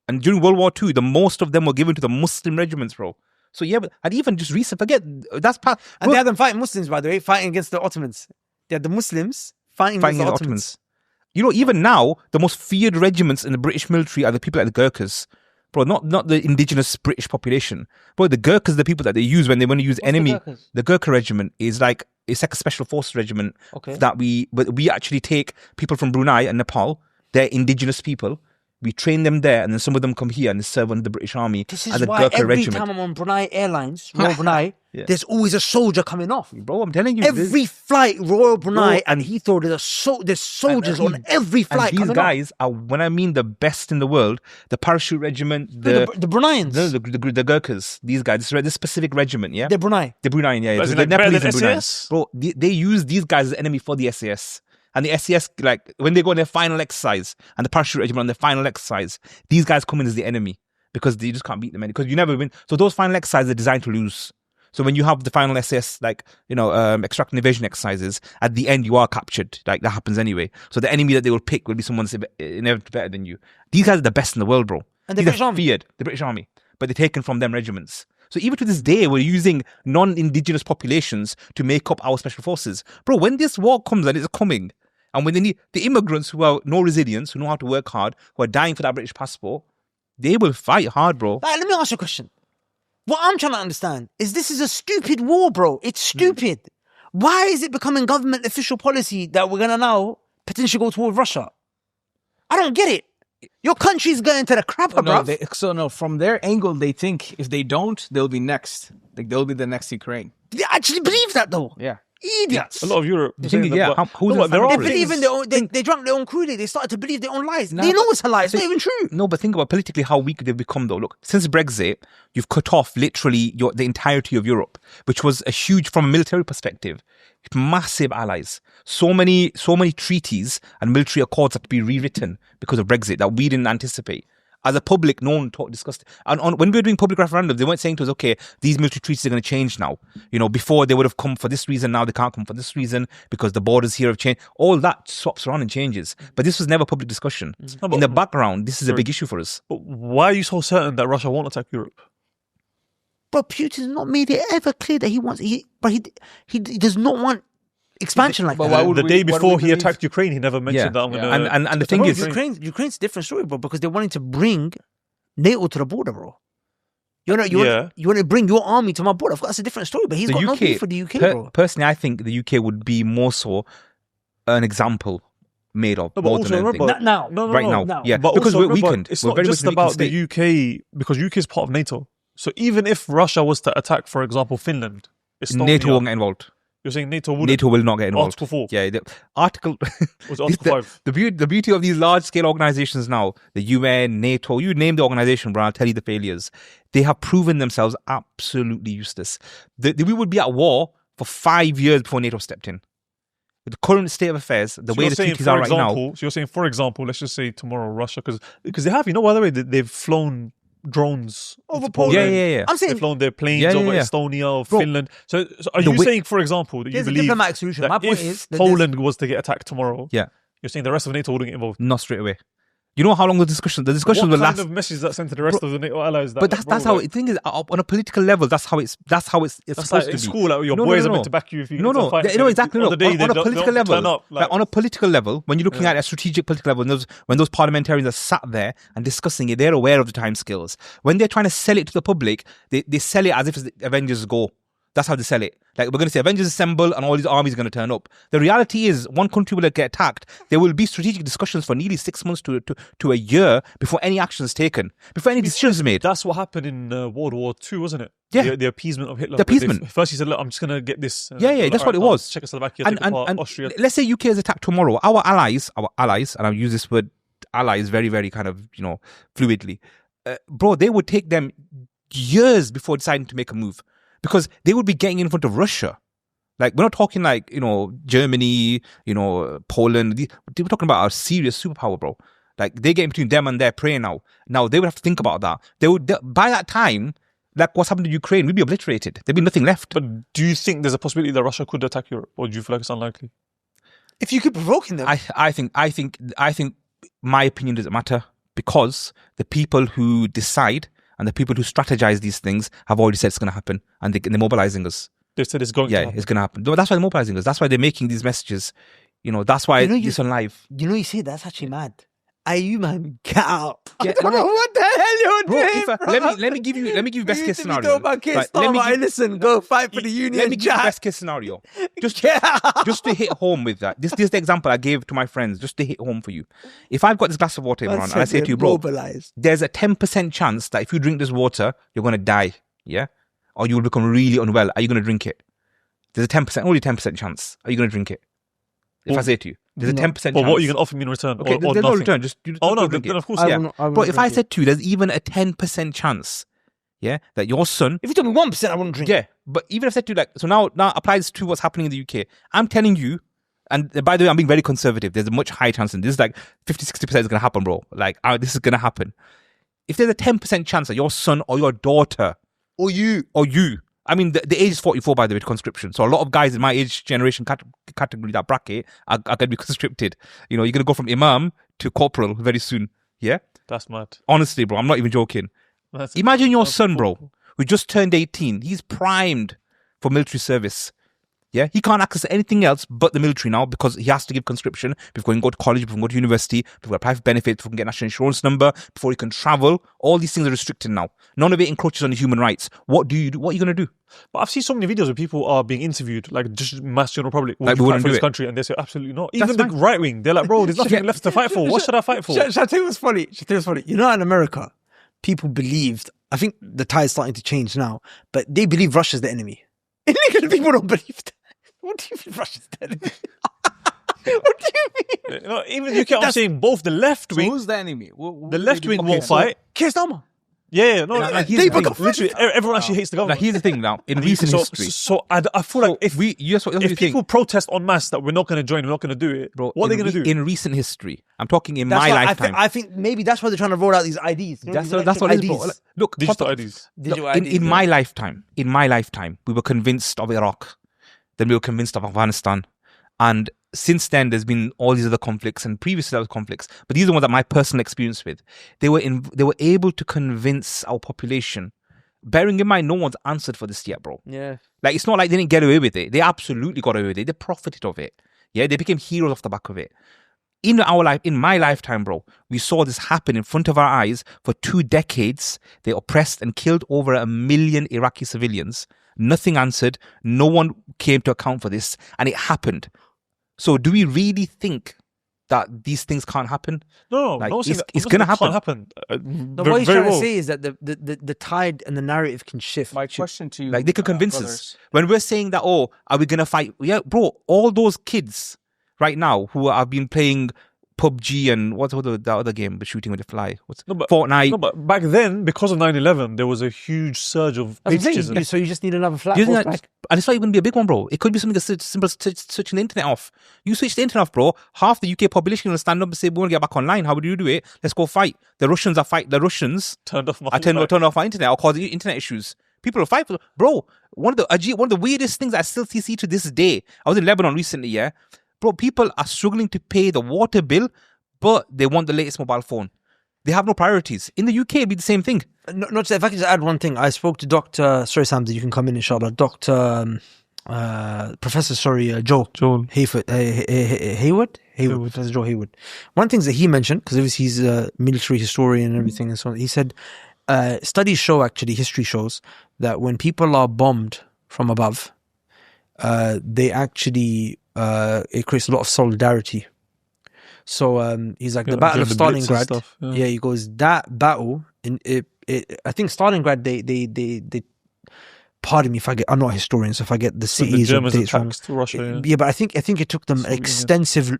And during World War II, the most of them were given to the Muslim regiments, bro. So yeah, and even just recent, forget that's part. And they had them fighting Muslims, by the way, fighting against the Ottomans. They had the Muslims fighting against the Ottomans. You know, even now, the most feared regiments in the British military are the people like the Gurkhas. Bro, not the indigenous British population. Bro, the Gurkhas are the people that they use when they want to use enemy. Gurkhas? The Gurkha regiment is it's like a special forces regiment that we actually take people from Brunei and Nepal. They're indigenous people. We train them there, and then some of them come here and serve under the British Army This as is a why Gurkha every regiment. time I'm on Brunei Airlines, Royal Brunei, there's always a soldier coming off. Bro, I'm telling you, Every flight, Royal Brunei Bro, and Heathrow, there's soldiers on every flight and these coming guys are, when I mean the best in the world, the parachute regiment, off. The Bruneians. the Gurkhas, these guys, this specific regiment, yeah? They're Brunei. The Bruneian, yeah. But is The it better Nepalese than and Bruneian. SAS? Bro, they use these guys as enemy for the SAS. And the SAS, like, when they go on their final exercise, and the parachute regiment on their final exercise, these guys come in as the enemy because you just can't beat them, because you never win. So those final exercises are designed to lose. So when you have the final SAS, extract and evasion exercises, at the end you are captured. Like, that happens anyway. So the enemy that they will pick will be someone that's inevitably better than you. These guys are the best in the world, bro. And the These British are Army. feared, the British Army. But they're taken from them regiments. So even to this day, we're using non-indigenous populations to make up our special forces. Bro, when this war comes, and it's coming, and when they need the immigrants who have no resilience, who know how to work hard, who are dying for that British passport, They will fight hard, bro. Like, let me ask you a question. What I'm trying to understand is this is a stupid war, bro. It's stupid. Why is it becoming government official policy that we're gonna now potentially go toward Russia? I don't get it. Your country's going to the crapper, bro. From their angle, they think if they don't, they'll be next. Like they'll be the next Ukraine. They actually believe that, though. Yeah. Idiots. A lot of Europe. You think, yeah, They believe in their own. They drank their own Kool-Aid. They started to believe their own lies. They know it's a lie. It's not even true. No, but think about politically how weak they've become, though. Look, since Brexit, you've cut off literally the entirety of Europe, which was a huge, from a military perspective, massive allies. So many treaties and military accords had to be rewritten because of Brexit that we didn't anticipate. As a public, no one discussed it. And when we were doing public referendums, they weren't saying to us, okay, these military treaties are going to change now. You know, before they would have come for this reason, now they can't come for this reason because the borders here have changed. All that swaps around and changes. But this was never public discussion. In the background, this is a big issue for us. But why are you so certain that Russia won't attack Europe? But Putin's not made it ever clear that he wants. He does not want expansion like that. The day before he attacked Ukraine, he never mentioned that. And the thing is, Ukraine's a different story, bro, because they're wanting to bring NATO to the border, bro. You want to bring your army to my border. Of course, that's a different story, but he's got no beef for the UK, bro. Personally, I think the UK would be more so an example made of more than anything. Now. Yeah, but because also we're weakened. It's we're not very just much about the UK, because UK is part of NATO. So even if Russia was to attack, for example, Finland, Estonia, NATO won't get involved. You're saying NATO wouldn't? NATO will not get involved. Article 4. Yeah, Article Was Article 5. The beauty of these large scale organizations now, the UN, NATO, you name the organization, bro, I'll tell you the failures. They have proven themselves absolutely useless. We would be at war for 5 years before NATO stepped in. With the current state of affairs, the way the treaties are right now. So you're saying, for example, let's just say tomorrow, Russia, because they have, by the way, they've flown drones over Poland. Yeah. I'm saying they've flown their planes over Estonia or Finland. So are you saying, for example, that you believe a diplomatic solution. that My point if is that Poland was to get attacked tomorrow, you're saying the rest of NATO wouldn't get involved? Not straight away. You know how long the discussion will last? What kind of message is that sent to the rest of the NATO allies? But that's how the thing is. On a political level, that's how it's supposed to be. In school, like, your boys are meant to back you if you get fight. Exactly. On a political level, like, on a political level, when you're looking at a strategic political level, when those parliamentarians are sat there and discussing it, they're aware of the timescales. When they're trying to sell it to the public, they sell it as if it's the Avengers Go. That's how they sell it. Like, we're going to say Avengers assemble and all these armies are going to turn up. The reality is, one country will get attacked. There will be strategic discussions for nearly 6 months to a year before any action is taken, before any decisions are made. That's what happened in World War II, wasn't it? Yeah. The appeasement of Hitler. The appeasement. First he said, look, I'm just going to get this. That's what it was. Czechoslovakia, and Austria. Let's say UK is attacked tomorrow. Our allies, and I'll use this word allies very, very kind of, fluidly. Bro, they would take them years before deciding to make a move. Because they would be getting in front of Russia. Like, we're not talking like, Germany, Poland. We're talking about a serious superpower, bro. Like, they get in between them and their prey now. Now, they would have to think about that. By that time, like what's happened to Ukraine, we'd be obliterated. There'd be nothing left. But do you think there's a possibility that Russia could attack Europe? Or do you feel like it's unlikely? If you could provoke them. I think my opinion doesn't matter. Because the people who decide and the people who strategize these things have already said it's going to happen. And they're mobilizing us. They've said it's going to happen. Yeah, it's going to happen. That's why they're mobilizing us. That's why they're making these messages. That's why it's on live. You say that's actually mad. You man, get out. Yeah, I don't know what the hell you're doing, bro. Let me give you best case scenario. Listen, go fight for the union. Let me give you best case scenario. Just to hit home with that. This is the example I gave to my friends, just to hit home for you. If I've got this glass of water, Imran, and I say to you, bro, there's a 10% chance that if you drink this water, you're going to die, yeah? Or you will become really unwell. Are you going to drink it? There's a only 10% chance. Are you going to drink it? If I say to you, there's a 10% chance. But what are you going to offer me in return? Okay, or there's no return. Then of course, But if I said to you, there's even a 10% chance, yeah, that your son... If you told me 1%, I wouldn't drink. Yeah, but even if I said to you, like, so now apply this to what's happening in the UK. I'm telling you, and by the way, I'm being very conservative. There's a much higher chance than this. Is like 50-60% is going to happen, bro. Like, this is going to happen. If there's a 10% chance that your son or your daughter... Or you... I mean, the age is 44, by the way, to conscription. So a lot of guys in my age generation category, that bracket, are going to be conscripted. You're going to go from imam to corporal very soon. Yeah? That's mad. Honestly, bro, I'm not even joking. Imagine your son, bro, who just turned 18. He's primed for military service. Yeah, he can't access anything else but the military now because he has to give conscription before he can go to college, before he can go to university, before he can apply for benefits, before he can get national insurance number, before he can travel. All these things are restricted now. None of it encroaches on his human rights. What do you do? What are you going to do? But I've seen so many videos where people are being interviewed, like just mass general public, would Like, we you fight wouldn't for do this it. country? And they say, absolutely not. That's Even the fine. right wing, they're like, bro, there's nothing left to fight for. What should I fight for? Shall I tell you what's funny? You know, in America, people believed, I think the tide is starting to change now, but they believe Russia's the enemy. Illegal people don't believe that. What do you mean Russia's the enemy? What do you mean? You know, even the UK, I'm saying both the left So wing, who's the enemy? the left wing won't fight. Keir Starmer. Yeah, no, Like, They here's the got thing. literally, everyone actually hates the Now, government. here's the thing now. In recent history, So I feel like if that's what you if people think. protest en masse that we're not going to join, we're not going to do it, Bro, what are they going to do? In recent history, I'm talking in That's my why lifetime. I think maybe that's why they're trying to roll out these IDs. You know, That's these what it is, electric bro. Look, Digital proper- IDs. Digital Look, IDs, in yeah. my lifetime, we were convinced of Iraq. Then we were convinced of Afghanistan. And since then, there's been all these other conflicts, and previously there was conflicts. But these are the ones that my personal experience with. They were able to convince our population. Bearing in mind, no one's answered for this yet, bro. Yeah. Like, it's not like they didn't get away with it. They absolutely got away with it. They profited of it. Yeah, they became heroes off the back of it. In my lifetime, bro, we saw this happen in front of our eyes for 2 decades. They oppressed and killed over 1 million Iraqi civilians. Nothing answered. No one came to account for this, and it happened. So, do we really think that these things can't happen? No, Like, no, it's gonna happen. Can't happen. No, what he's trying to say is that the tide and the narrative can shift. My question to you, Like, they could convince us. brothers. When we're saying that, oh, are we going to fight? Yeah, bro, all those kids right now who have been playing PUBG and what's the other game, the shooting with the fly? Fortnite. No, but back then, because of 9/11, there was a huge surge of That's what I'm saying. patriotism. So you just need another flag. Do you think post that- back. and it's not even going to be a big one, bro. It could be something as simple as switching the internet off. You switch the internet off, bro. Half the UK population will stand up and say, we want to get back online. How would you do it? Let's go fight. The Russians Turned off my I turned off my internet. I'll cause internet issues. People will fight for, bro. One of the weirdest things I still see to this day. I was in Lebanon recently, yeah, bro. People are struggling to pay the water bill, but they want the latest mobile phone. They have no priorities. In the UK, it'd be the same thing. Not if I can just add one thing. I spoke to Dr. Sorry, Sam, you can come in, inshallah. Dr. Professor, Joel Haywood. Professor Joel Haywood. One of the things that he mentioned, because obviously he's a military historian and everything and so on, he said, studies show, actually, history shows, that when people are bombed from above, they actually, it creates a lot of solidarity. So he's like, the Battle of during the Blitz and Stalingrad. stuff, yeah. Yeah, he goes, that battle, I think Stalingrad, they pardon me if I'm not a historian, so if I get the When the cities or Germans dates wrong. attacked Russia, Yeah, but I think it took them an Soviet Union. extensive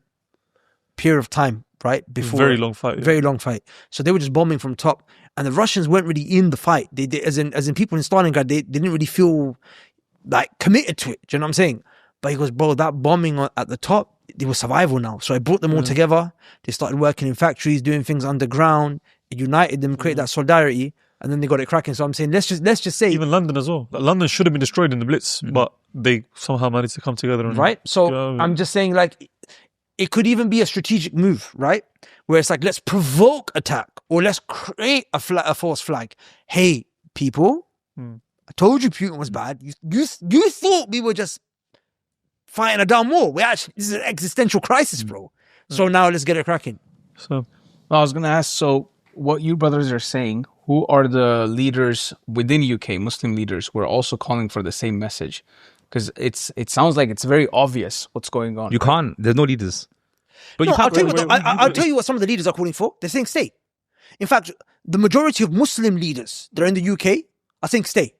period of time, right? Before very long fight. Yeah. very long fight. So they were just bombing from top, and the Russians weren't really in the fight. They as in people in Stalingrad, they didn't really feel like committed to it. Do you know what I'm saying? But he goes, bro, that bombing at the top, it was survival now. So I brought them all together. They started working in factories, doing things underground. It united them, created that solidarity, and then they got it cracking. So I'm saying, let's just say, Even London as well. Like, London should have been destroyed in the Blitz, but they somehow managed to come together. And, right? So you know, I'm just saying, like, it could even be a strategic move, right? Where it's like, let's provoke attack, or let's create a false flag. Hey, people, I told you Putin was bad. You thought we were just fighting a damn war. This is an existential crisis, bro. So now let's get it cracking. So I was going to ask, so what you brothers are saying, who are the leaders within UK, Muslim leaders, who are also calling for the same message? Because it sounds like it's very obvious what's going on. You can't. There's no leaders. But No, you I'll can't. tell you I'll tell you what some of the leaders are calling for. They're saying stay. In fact, the majority of Muslim leaders that are in the UK are saying stay.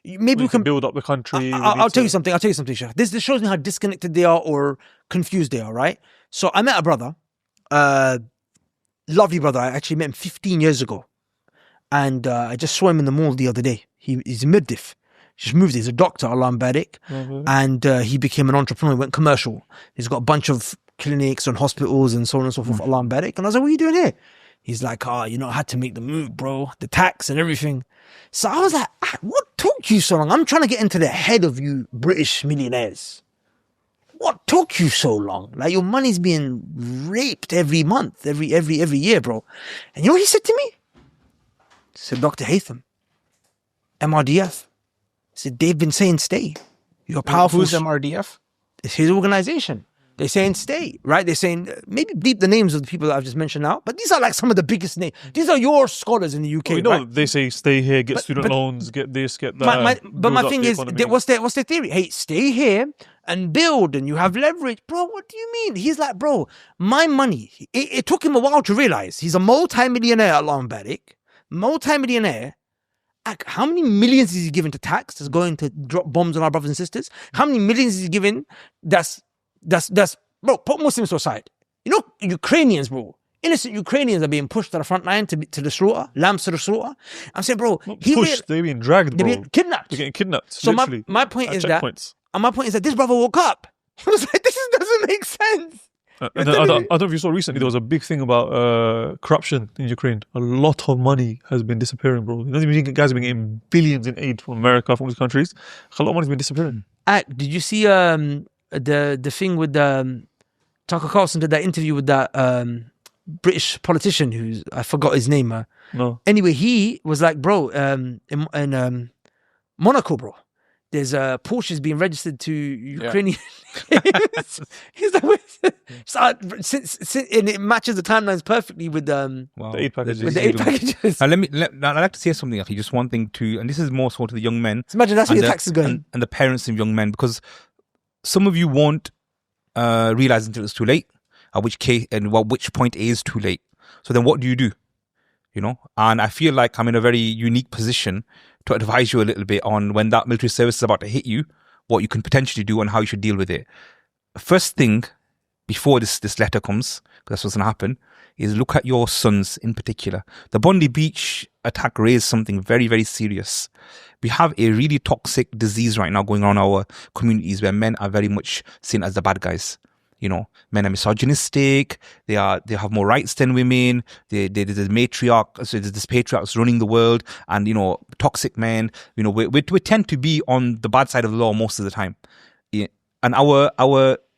Maybe we can build up the country. I'll tell you something. Sheikh. This shows me how disconnected they are or confused they are, right? So I met a brother, lovely brother. I actually met him 15 years ago. And I just saw him in the mall the other day. He's a middiff. He just moved. He's a doctor, Allah barik. And he became an entrepreneur. He went commercial. He's got a bunch of clinics and hospitals and so on and so forth, Allah barik. And I was like, what are you doing here? He's like, I had to make the move, bro. The tax and everything. So I was like, what took you so long? I'm trying to get into the head of you British millionaires. What took you so long? Like, your money's being raped every month, every year, bro. And you know what he said to me? He said, Dr. Haytham, MRDF. He said, they've been saying stay. You're powerful. Who's MRDF? It's his organization. They're saying stay, right? They're saying, maybe bleep the names of the people that I've just mentioned now, but these are like some of the biggest names. These are your scholars in the UK, Well, you know, right? they say stay here, get student but- loans, get this, get that. My build up thing the is, economy. what's their theory? Hey, stay here and build, and you have leverage, bro. What do you mean? He's like, bro, my money. It took him a while to realize he's a multi-millionaire. Allahum barik, multi-millionaire. How many millions is he giving to tax? That's going to drop bombs on our brothers and sisters. How many millions is he giving? That's bro. Put Muslims aside. You know, Ukrainians, bro. Innocent Ukrainians are being pushed to the front line to the slaughter, lambs to the slaughter. I'm saying, bro, They're being dragged, they're bro. being kidnapped. They're getting kidnapped. So literally, my point at is that, checkpoints. and my point is that this brother woke up. He was like, doesn't make sense. And then, I don't know if you saw recently, there was a big thing about corruption in Ukraine. A lot of money has been disappearing, bro. You know, guys have been getting billions in aid from America, from these countries. A lot of money's been disappearing. Did you see the thing with Tucker Carlson did that interview with that British politician who's, I forgot his name. No. Anyway, he was like, bro, in Monaco, bro, there's Porsches being registered to Ukrainian. He's like, and it matches the timelines perfectly with Wow. The aid packages. with the aid packages. Now, I'd like to say something, actually, just one thing too, and this is more so to the young men. So imagine that's where and your tax is going. and the parents of young men, because some of you won't realize until it's too late, at which case and which point it is too late. So then what do? You know, and I feel like I'm in a very unique position to advise you a little bit on when that military service is about to hit you, what you can potentially do and how you should deal with it. First thing, before this letter comes, because that's what's going to happen, is look at your sons in particular. The Bondi Beach attack raised something very, very serious. We have a really toxic disease right now going on in our communities where men are very much seen as the bad guys. You know, men are misogynistic. They have more rights than women. There's this matriarch, so there's this patriarchs running the world, and you know, toxic men. You know, we tend to be on the bad side of the law most of the time. Yeah. And our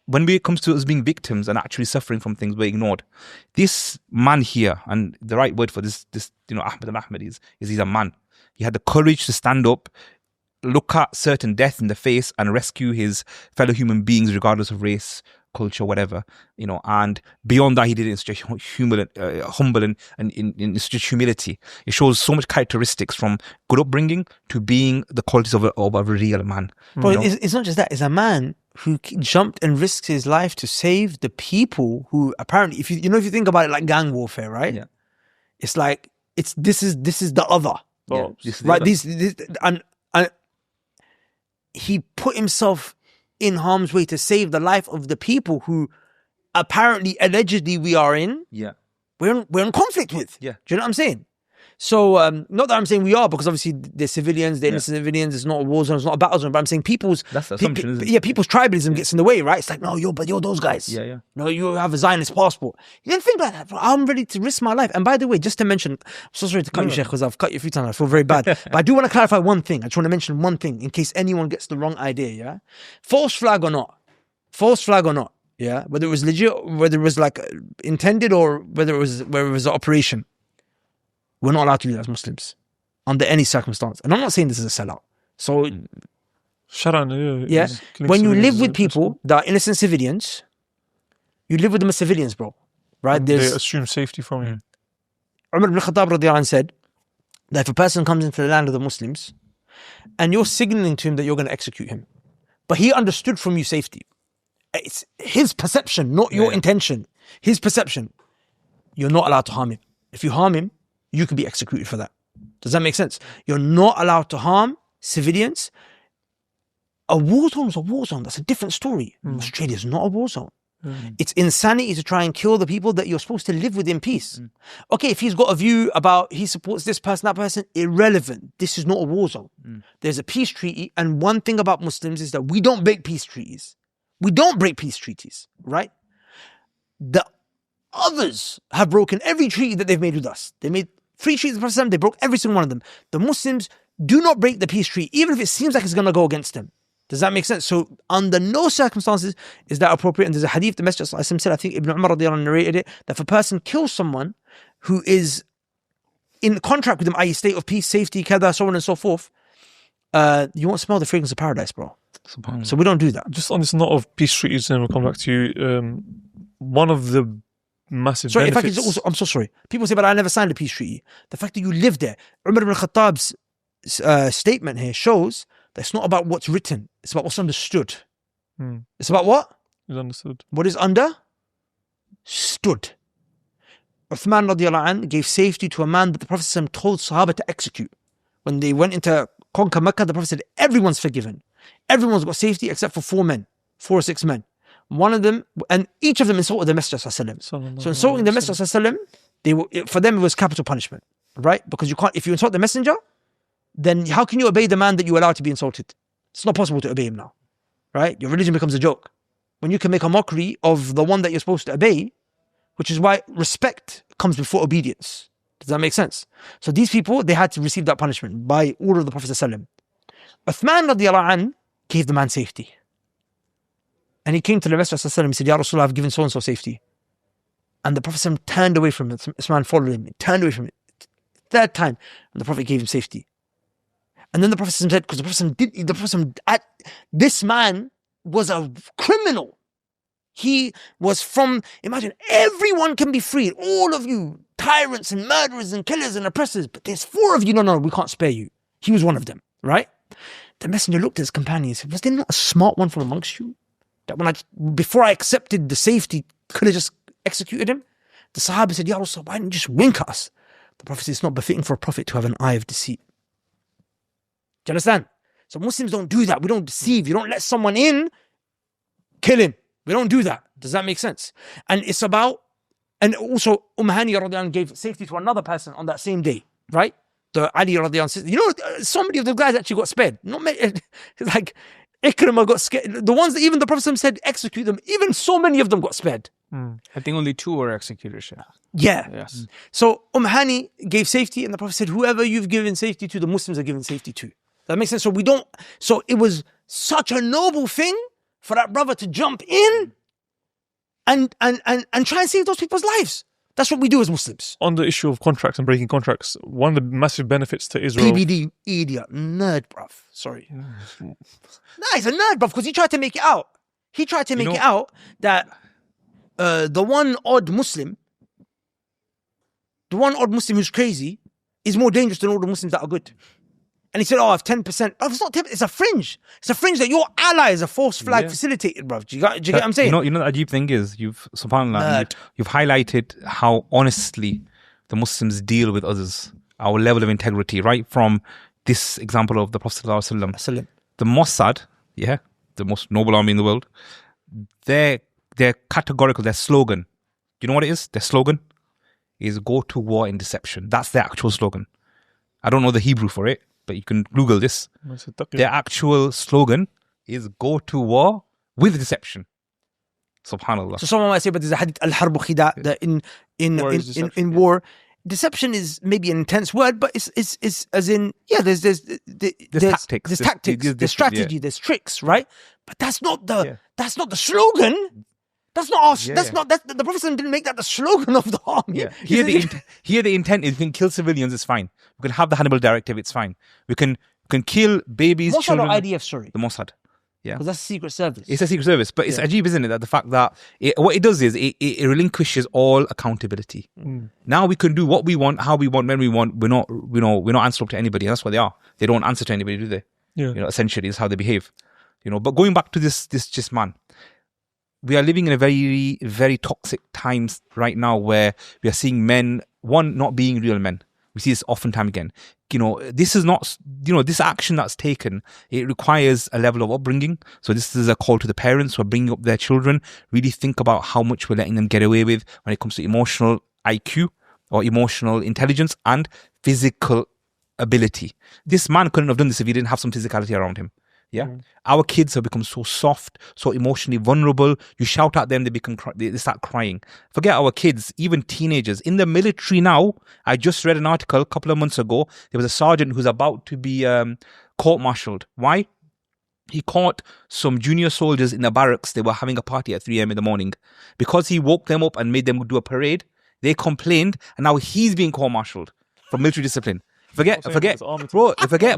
when it comes to us being victims and actually suffering from things, we're ignored. This man here, and the right word for this you know, Ahmed is he's a man. He had the courage to stand up, look at certain death in the face, and rescue his fellow human beings, regardless of race, culture, whatever, you know. And beyond that, he did it in such a humble and in such humility. It shows so much characteristics from good upbringing to being the qualities of a real man. But you know? it's not just that. It's a man who jumped and risked his life to save the people who apparently, if you think about it like gang warfare, right? Yeah. It's like this is the other, Yeah, this is the right? other. And he put himself in harm's way to save the life of the people who apparently, allegedly, we are in. Yeah. We're in conflict with. Yeah. Do you know what I'm saying? So, not that I'm saying we are, because obviously they're civilians, they're innocent civilians, it's not a war zone, it's not a battle zone, but I'm saying people's... That's the assumption, isn't it? Yeah, people's tribalism gets in the way, right? It's like, no, you're those guys. Yeah, yeah. No, you have a Zionist passport. You didn't think about that, bro. I'm ready to risk my life. And by the way, just to mention, I'm so sorry to cut you, Sheikh, because I've cut you a few times, I feel very bad. But I do want to clarify one thing. I just want to mention one thing in case anyone gets the wrong idea, yeah? False flag or not, yeah? Whether it was legit, whether it was like intended, or whether it was an operation. We're not allowed to do that as Muslims under any circumstance. And I'm not saying this is a sellout. So, Sharan, yeah, when you live with people that are innocent civilians, you live with them as civilians, bro. Right? they assume safety from you. Umar ibn Khattab radiallahu anh said that if a person comes into the land of the Muslims and you're signaling to him that you're going to execute him, but he understood from you safety, it's his perception, not your intention, his perception, you're not allowed to harm him. If you harm him, you can be executed for that. Does that make sense? You're not allowed to harm civilians. A war zone is a war zone. That's a different story. Australia's not a war zone. It's insanity to try and kill the people that you're supposed to live with in peace. Okay, if he's got a view about he supports this person, that person, irrelevant. This is not a war zone. There's a peace treaty, and one thing about Muslims is that we don't break peace treaties. We don't break peace treaties, right? The others have broken every treaty that they've made with us. They made 3 treaties with the Prophet, they broke every single one of them. The Muslims do not break the peace treaty, even if it seems like it's going to go against them. Does that make sense? So, under no circumstances is that appropriate. And there's a hadith the Messenger said, I think Ibn Umar radiallahu anh narrated it, that if a person kills someone who is in contract with them, i.e. state of peace, safety, kada, so on and so forth, you won't smell the fragrance of paradise, bro. So we don't do that. Just on this note of peace treaties, and we'll come back to you. One of the massive Sorry, in fact, benefits. it's also, I'm so sorry. People say, but I never signed a peace treaty. The fact that you lived there, Umar ibn Khattab's statement here shows that it's not about what's written, it's about what's understood. It's about what? Is understood. What is understood. Uthman radiallahu anh gave safety to a man that the Prophet ﷺ told Sahaba to execute. When they went into conquer Mecca, the Prophet said, everyone's forgiven. Everyone's got safety except for 4 or 6 men. One of them, and each of them insulted the Messenger ﷺ. So insulting the Messenger ﷺ, for them it was capital punishment, right? Because you can't, if you insult the Messenger, then how can you obey the man that you allow to be insulted? It's not possible to obey him now, right? Your religion becomes a joke. When you can make a mockery of the one that you're supposed to obey, which is why respect comes before obedience. Does that make sense? So these people, they had to receive that punishment by order of the Prophet ﷺ. Uthman radiallahu anh gave the man safety. And he came to the Messenger ﷺ, he said, Ya Rasulullah, I've given so-and-so safety. And the Prophet ﷺ turned away from it. This man followed him, he turned away from it. 3rd time, and the Prophet gave him safety. And then the Prophet ﷺ said, because the Prophet this man was a criminal. He was from, imagine, everyone can be freed. All of you, tyrants and murderers and killers and oppressors. But there's 4 of you. No, we can't spare you. He was one of them, right? The Messenger looked at his companion and said, was there not a smart one from amongst you? That before I accepted the safety, could have just executed him? The Sahaba said, Ya Rasulullah, why didn't you just wink at us? The Prophet said, it's not befitting for a prophet to have an eye of deceit. Do you understand? So Muslims don't do that. We don't deceive. You don't let someone in, kill him. We don't do that. Does that make sense? And it's about, and also Hani radiallahu anh gave safety to another person on that same day, right? The Ali radiallahu anh, you know, so many of the guys actually got spared. Not many, like Ikrimah got scared. The ones that even the Prophet said execute them, even so many of them got spared. I think only 2 were executed. Yeah. Yes. So Hani gave safety, and the Prophet said, whoever you've given safety to, the Muslims are given safety to. That makes sense. So it was such a noble thing for that brother to jump in and try and save those people's lives. That's what we do as Muslims. On the issue of contracts and breaking contracts, one of the massive benefits to Israel. PBD, idiot, nerd, bruv. Sorry. Nah, he's a nerd, bruv, because he tried to make it out. He tried to make it out that the one odd Muslim who's crazy is more dangerous than all the Muslims that are good. And he said, oh, if 10%, oh, it's not 10%, it's a fringe. It's a fringe that your ally is a false flag facilitated, bruv. Do you get what I'm saying? You know the ajib thing is, subhanAllah, you've highlighted how honestly the Muslims deal with others, our level of integrity, right? From this example of the Prophet ﷺ. The Mossad, the most noble army in the world, they're categorical, their slogan. Do you know what it is? Their slogan is go to war in deception. That's their actual slogan. I don't know the Hebrew for it, but you can Google this. Their actual slogan is go to war with deception. Subhanallah. So someone might say, but there's a hadith al-harbu khida that in war, deception is maybe an intense word, but it's as in there's tactics, there's strategy, there's tricks, right? But that's not the slogan. That's not our. The Prophet didn't make that the slogan of the army. Yeah. Here the intent is we can kill civilians. It's fine. We can have the Hannibal Directive. It's fine. We can kill babies, Mossad children. or IDF, sorry. The Mossad. Yeah, because that's a secret service. It's a secret service, but it's ajib, isn't it? That the fact that what it does is it relinquishes all accountability. Now we can do what we want, how we want, when we want. We're not answerable to anybody. That's what they are. They don't answer to anybody, do they? Yeah. Essentially, is how they behave. But going back to this man. We are living in a very, very toxic times right now where we are seeing men, not being real men. We see this often time again. This is not, this action that's taken, it requires a level of upbringing. So this is a call to the parents who are bringing up their children. Really think about how much we're letting them get away with when it comes to emotional IQ or emotional intelligence and physical ability. This man couldn't have done this if he didn't have some physicality around him. Yeah, our kids have become so soft, so emotionally vulnerable. You shout at them, they start crying. Forget our kids, even teenagers in the military now. I just read an article a couple of months ago. There was a sergeant who's about to be court-martialed. Why? He caught some junior soldiers in the barracks. They were having a party at 3 a.m. in the morning. Because he woke them up and made them do a parade, they complained, and now he's being court-martialed for military discipline. Forget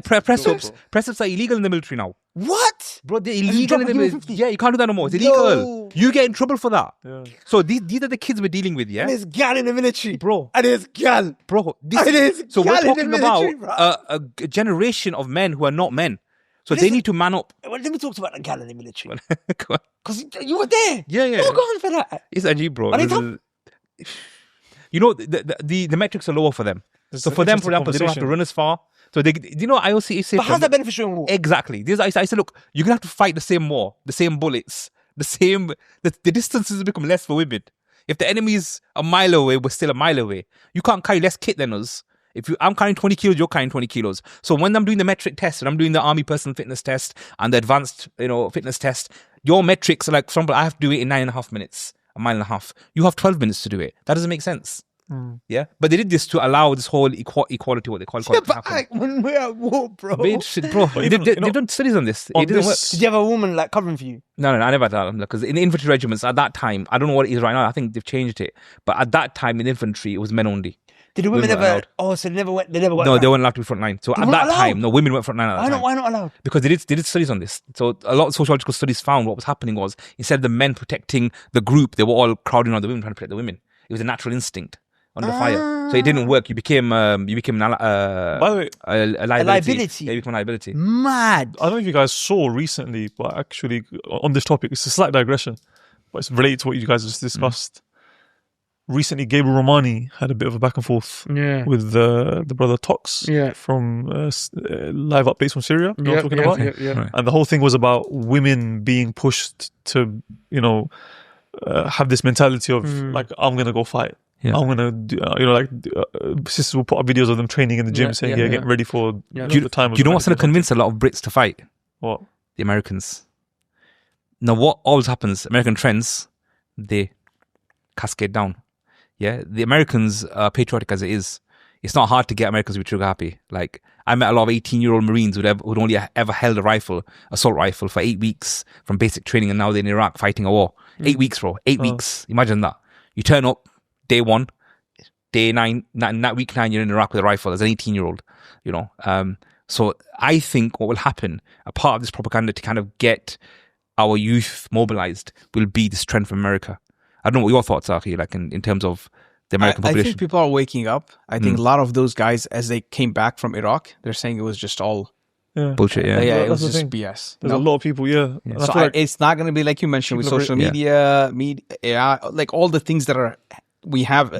press-ups. Press-ups are illegal in the military now. What? Bro, they're you illegal. drop a human 50? Yeah, you can't do that no more. It's illegal. No. You get in trouble for that. Yeah. So these are the kids we're dealing with, yeah? And there's gal in the military, Bro. And there's gal. Bro, And there's so we're gal in the talking military, about bro. a generation of men who are not men. So they listen- need to man up. Well, let me talk about the gal in the military. Go on. Because you were there. Yeah, yeah. Oh, go on for that. It's Ajib, bro. Are they This tough? is- You know, the metrics are lower for them. It's So an for them, for interesting example, they don't have to conversation. run as far. So they, you know, I also say But how's that beneficial in war? exactly. I said, look, you're gonna have to fight the same war, the same bullets, the same. The distances become less for women. If the enemy's a mile away, we're still a mile away. You can't carry less kit than us. I'm carrying 20 kilos, you're carrying 20 kilos. So when I'm doing the metric test and I'm doing the army personal fitness test and the advanced, fitness test, your metrics are like, for example, I have to do it in 9.5 minutes, a mile and a half. You have 12 minutes to do it. That doesn't make sense. Yeah, but they did this to allow this whole equality, what they call it, to happen. When we're at war, bro. Bro, they've done studies on this. On It didn't work. this- Did you have a woman like covering for you? No, I never had that. Because in the infantry regiments at that time, I don't know what it is right now. I think they've changed it. But at that time in infantry, it was men only. Did the women Women were ever? allowed. Oh, so they never went. They never went. No, they weren't allowed to be front line. So at weren't that allowed? time, no, women went front line at that time. Why not allowed? Because they did studies on this. So a lot of sociological studies found what was happening was instead of the men protecting the group, they were all crowding around the women trying to protect the women. It was a natural instinct under fire. So it didn't work. You became an By the way, a liability. liability. Yeah, you became a liability. Mad. I don't know if you guys saw recently, but actually on this topic, it's a slight digression, but it's related to what you guys just discussed. Recently, Gabriel Romani had a bit of a back and forth with the brother Tox from live updates from Syria. You know what I'm talking about? Right. And the whole thing was about women being pushed to, have this mentality of like, I'm going to go fight. Yeah. I'm going to, sisters will put up videos of them training in the gym saying, getting ready for the time. Do you know what's going to convince a lot of Brits to fight? What? The Americans. Now, what always happens, American trends, they cascade down. Yeah, the Americans are patriotic as it is. It's not hard to get Americans to be trigger happy. Like, I met a lot of 18-year-old Marines who'd only ever held a rifle, assault rifle, for 8 weeks from basic training, and now they're in Iraq fighting a war. 8 weeks, bro. 8 weeks. Imagine that. You turn up day 1, day 9, week 9, you're in Iraq with a rifle as an 18-year-old, So I think what will happen, a part of this propaganda to kind of get our youth mobilized, will be this trend from America. I don't know what your thoughts are, like in terms of the American I population. think people are waking up. I think a lot of those guys, as they came back from Iraq, they're saying it was just all Bullshit, yeah. it That's was the just thing. BS. There's a lot of people, And I So feel like it's not going to be like you mentioned with people are social very- media, like all the things that we have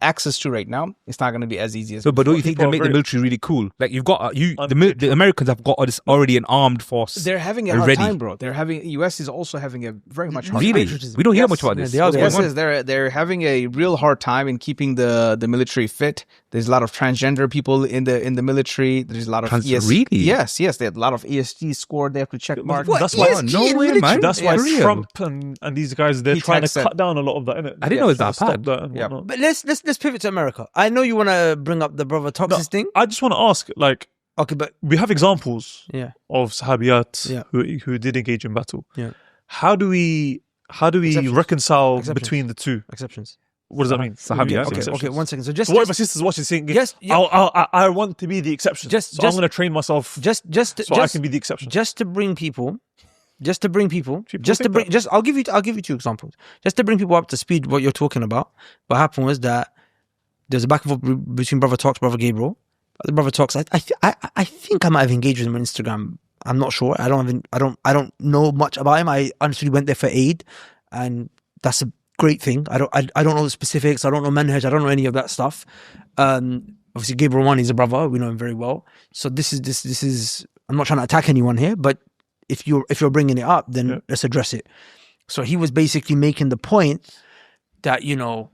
access to right now. It's not going to be as easy as. So, but don't you think people they are make the very- military really cool? Like you've got the Americans have got this already an armed force. They're having a hard already. time, bro. US is also having a very much hard Really? time. We don't hear much about this. they are What's going on? They're having a real hard time in keeping the military fit. There's a lot of transgender people in the military. There's a lot of Really? Yes. They have a lot of ESG scored. They have to check mark. That's why. ESG no in way, military? man. That's why For real? Trump and these guys, they're He trying to taxed cut it. down a lot of that, innit? I didn't know it was that Stop bad. that and Yeah. whatnot. But let's pivot to America. I know you want to bring up the brother Toxis thing. I just want to ask, like, Okay, but we have examples yeah, of sahabiyat Yeah. who did engage in battle. Yeah. How do we Exceptions. reconcile Exceptions. between the two? exceptions. What does that mean? Sahabiyat. Okay, 1 second. So just So what if my sister's watching saying, Yes, yeah. I want to be the exception. Just- so I'm just- going to train myself just so I can be the exception. just to bring people, just to bring people, People just to think bring, that. just I'll give you 2 examples, just to bring people up to speed. What you're talking about. What happened was that there's a back and forth between brother Talks, brother Gabriel. The brother Talks. I think I might have engaged with him on Instagram. I'm not sure. I don't know much about him. I honestly went there for aid, and that's a great thing. I don't know the specifics. I don't know manhaj. I don't know any of that stuff. Obviously, Gabriel Romani is a brother. We know him very well. So this is. I'm not trying to attack anyone here, but if you're bringing it up, then let's address it. So he was basically making the point that Gabriel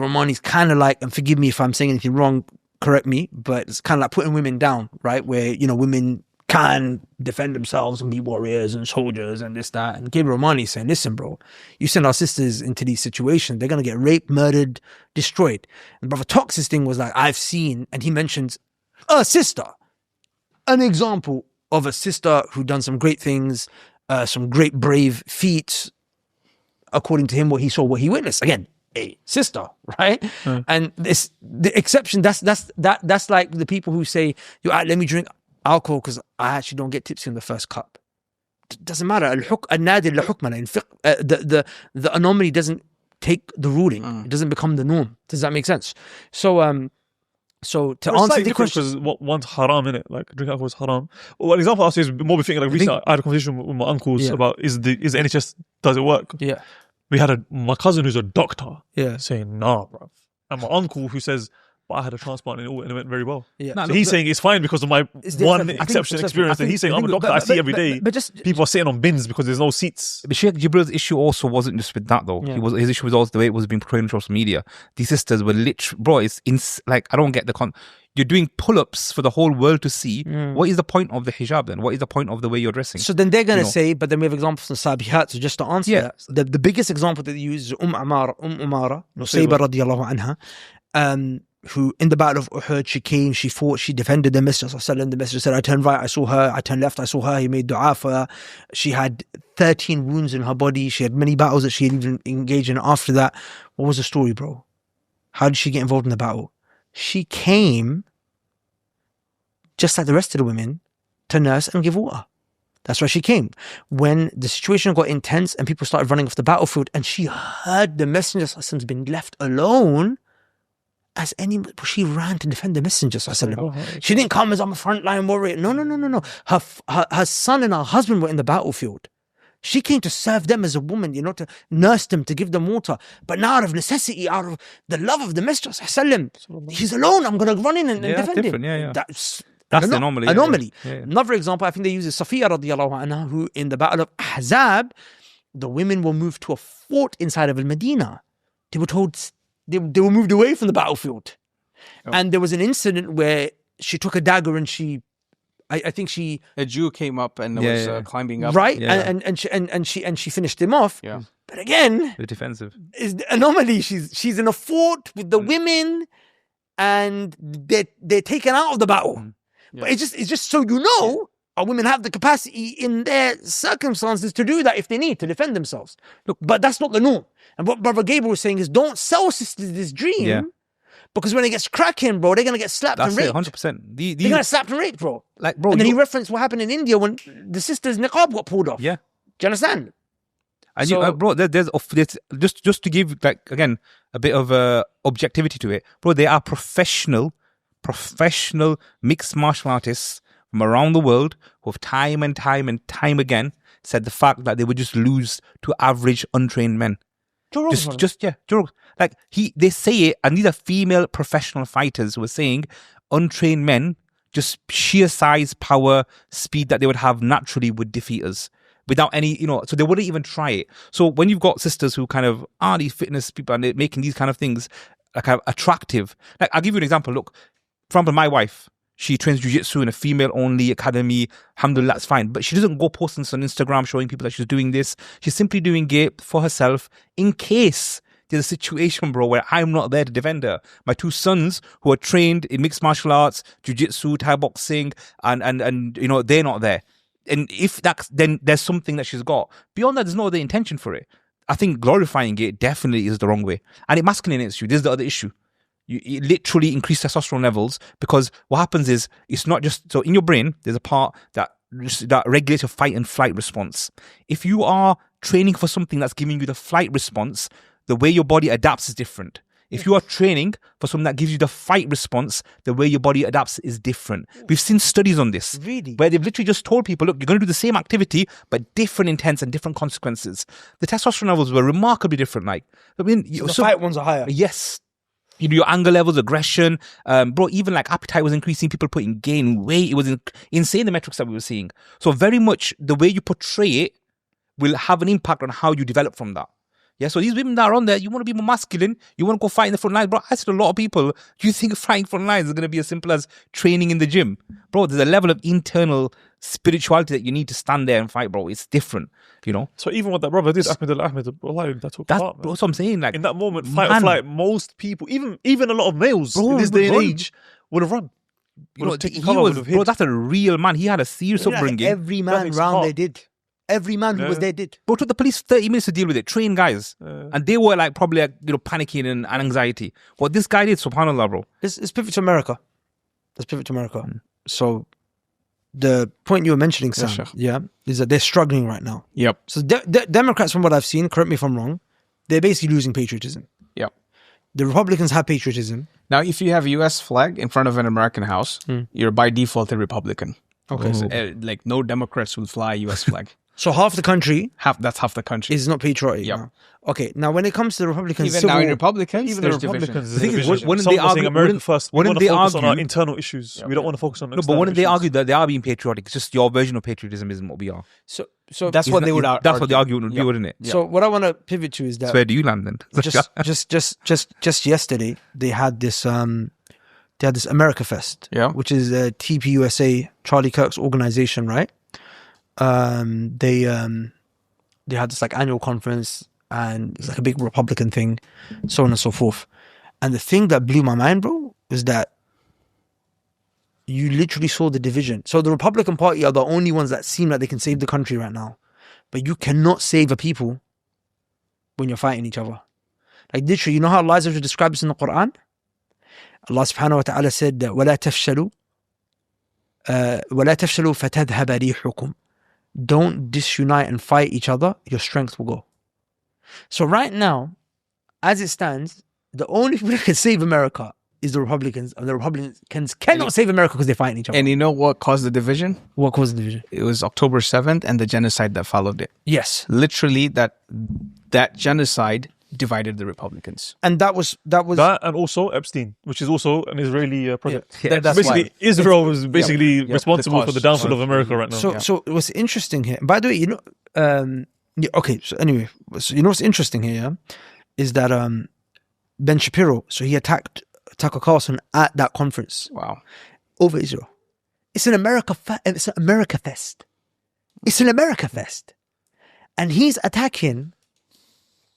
Romani's kind of like, and forgive me if I'm saying anything wrong, correct me, but it's kind of like putting women down, right? Where women can defend themselves and be warriors and soldiers and this, that. And Gabriel Romani saying, listen, bro, you send our sisters into these situations, they're going to get raped, murdered, destroyed. And Brother Tox's thing was like, I've seen, and he mentions a sister, an example of a sister who done some great things, some great brave feats, according to him, what he saw, what he witnessed. Again, a sister, right? And the exception, that's like the people who say, let me drink alcohol because I actually don't get tipsy in the first cup. doesn't matter. النادر لحكمه. The anomaly doesn't take the ruling. It doesn't become the norm. Does that make sense? So to answer the question, because one's haram in it, like drinking alcohol is haram. Well, an example I'll say is more befitting. Like recently, I had a conversation with my uncles about is the NHS, does it work? Yeah. We had my cousin who's a doctor saying nah, bro, and my uncle who says, but I had a transplant and it went very well. Yeah. So he's saying it's fine because of my one exceptional experience, and he's saying I'm a doctor, I see every day. But just people are sitting on bins because there's no seats. But Sheikh Jibril's issue also wasn't just with that though. His issue was also the way it was being portrayed on social media. These sisters were literally, bro, like I don't get you're doing pull-ups for the whole world to see. What is the point of the hijab then? What is the point of the way you're dressing? So then they're going to say, but then we have examples from Sabihat. So just to answer that, the biggest example that they use is Umara, Nusayba radiallahu anha, who in the Battle of Uhud, she came, she fought, she defended the Messenger. The Messenger said, I turned right, I saw her. I turned left, I saw her. He made dua for her. She had 13 wounds in her body. She had many battles that she had even engaged in after that. What was the story, bro? How did she get involved in the battle? She came, just like the rest of the women, to nurse and give water. That's why she came. When the situation got intense and people started running off the battlefield and she heard the Messenger's been left alone, she ran to defend the Messenger. She didn't come as I'm a frontline warrior. No. Her son and her husband were in the battlefield. She came to serve them as a woman, to nurse them, to give them water. But now out of necessity, out of the love of the Messenger, he's alone. I'm going to run in and defend him. That's the anomaly. Yeah. Another example, I think they use is Safiya radiallahu anha, who in the Battle of Ahzab, the women were moved to a fort inside of Al-Madinah. They were told, they were moved away from the battlefield. And there was an incident where she took a dagger and I think a Jew came up and was climbing up, right? And she finished him off. Yeah. But again, very defensive is the anomaly. She's in a fort with the women, and they're taken out of the battle. But it's just so our women have the capacity in their circumstances to do that if they need to defend themselves. Look, but that's not the norm. And what Brother Gabriel was saying is, don't sell sisters this dream. Yeah. Because when it gets cracking, bro, they're going to get slapped and raped. 100%. They're going to get slapped and raped, bro. Like, bro. And then he referenced what happened in India when the sister's niqab got pulled off. Yeah. Do you understand? And bro, there's just to give, like, again, a bit of objectivity to it. Bro, they are professional mixed martial artists from around the world who have time and time again said the fact that they would just lose to average untrained men. Like they say it, and these are female professional fighters who are saying untrained men, just sheer size, power, speed that they would have naturally would defeat us without any, so they wouldn't even try it. So when you've got sisters who kind of are these fitness people and they're making these kind of things like attractive, like I'll give you an example. Look, for example, my wife, she trains jiu-jitsu in a female-only academy. Alhamdulillah, that's fine. But she doesn't go posting this on Instagram showing people that she's doing this. She's simply doing it for herself in case there's a situation, bro, where I'm not there to defend her. My two sons who are trained in mixed martial arts, jiu-jitsu, Thai boxing, and they're not there. And if that's, then there's something that she's got. Beyond that, there's no other intention for it. I think glorifying it definitely is the wrong way. And it masculinates you. This is the other issue. You literally increase testosterone levels because what happens is it's not just, so in your brain there's a part that regulates your fight and flight response. If you are training for something that's giving you the flight response, the way your body adapts is different. If you are training for something that gives you the fight response, the way your body adapts is different. We've seen studies on this. Really? Where they've literally just told people, look, you're going to do the same activity, but different intents and different consequences. The testosterone levels were remarkably different. Like, I mean, so the fight ones are higher. Yes. Your anger levels, aggression, bro, even like appetite was increasing, people putting gain weight. It was insane, the metrics that we were seeing. So very much the way you portray it will have an impact on how you develop from that. Yeah, so these women that are on there, you want to be more masculine, you want to go fight in the front lines. Bro, I said a lot of people, you think fighting front lines is going to be as simple as training in the gym. Bro, there's a level of internal spirituality that you need to stand there and fight, bro. It's different, So even what that brother did, Ahmed, that took part, man. That's what I'm saying. Like, in that moment, fight or flight, most people, even a lot of males in this day and age, would have run. Bro, that's a real man. He had a serious upbringing. Every man round there did. Every man who was there did. Bro, it took the police 30 minutes to deal with it. Trained guys. And they were like probably panicking and anxiety. What this guy did, subhanAllah, bro. Let's pivot to America. So the point you were mentioning, Sam, Sheikh. is that they're struggling right now. Yep. So Democrats, from what I've seen, correct me if I'm wrong, they're basically losing patriotism. Yep. The Republicans have patriotism. Now, if you have a U.S. flag in front of an American house, you're by default a Republican. Okay. So, like no Democrats will fly a U.S. flag. So half the country That's half the country. is not patriotic. Yep. Now. Okay. Now, when it comes to the Republicans, Even civil, now in Republicans, Even the there's division. Republicans, The thing is, division. wouldn't Some they are saying argue- America wouldn't- first. We wouldn't want to they focus on our argue- internal issues. We don't want to focus on No, but external wouldn't they issues. argue that they are being patriotic? It's just your version of patriotism isn't what we are. so That's what they would That's argue. what the argument would be, wouldn't it? So what I want to pivot to is that So where do you land then? just yesterday they had this America Fest, Yeah. which is TPUSA, Charlie Kirk's organization, right? They had this like annual conference, and it's like a big Republican thing, so on and so forth. And the thing that blew my mind, bro, is that you literally saw the division. So the Republican Party are the only ones that seem like they can save the country right now, but you cannot save a people when you're fighting each other. Like literally, you know how Allah Azza wa Jalla describes this in the Quran? Allah subhanahu wa ta'ala said that وَلَا تَفْشَلُوا فَتَذْهَبَ رِيحُكُمْ. Don't disunite and fight each other, your strength will go. So right now, as it stands, the only people that can save America is the Republicans, and the Republicans cannot save America because they're fighting each other. And you know what caused the division? What caused the division? It was October 7th and the genocide that followed it. Yes. Literally, that genocide divided the Republicans. And that was That and also Epstein, which is also an Israeli project. Yeah, that's basically, why. Israel was basically Yeah, responsible the for the cause. downfall of America right now. So what's interesting here, by the way, you know, okay, so anyway, so you know what's interesting here, yeah, is that Ben Shapiro, so he attacked Tucker Carlson at that conference Wow. over Israel. It's an America it's an America Fest. It's an America Fest. And he's attacking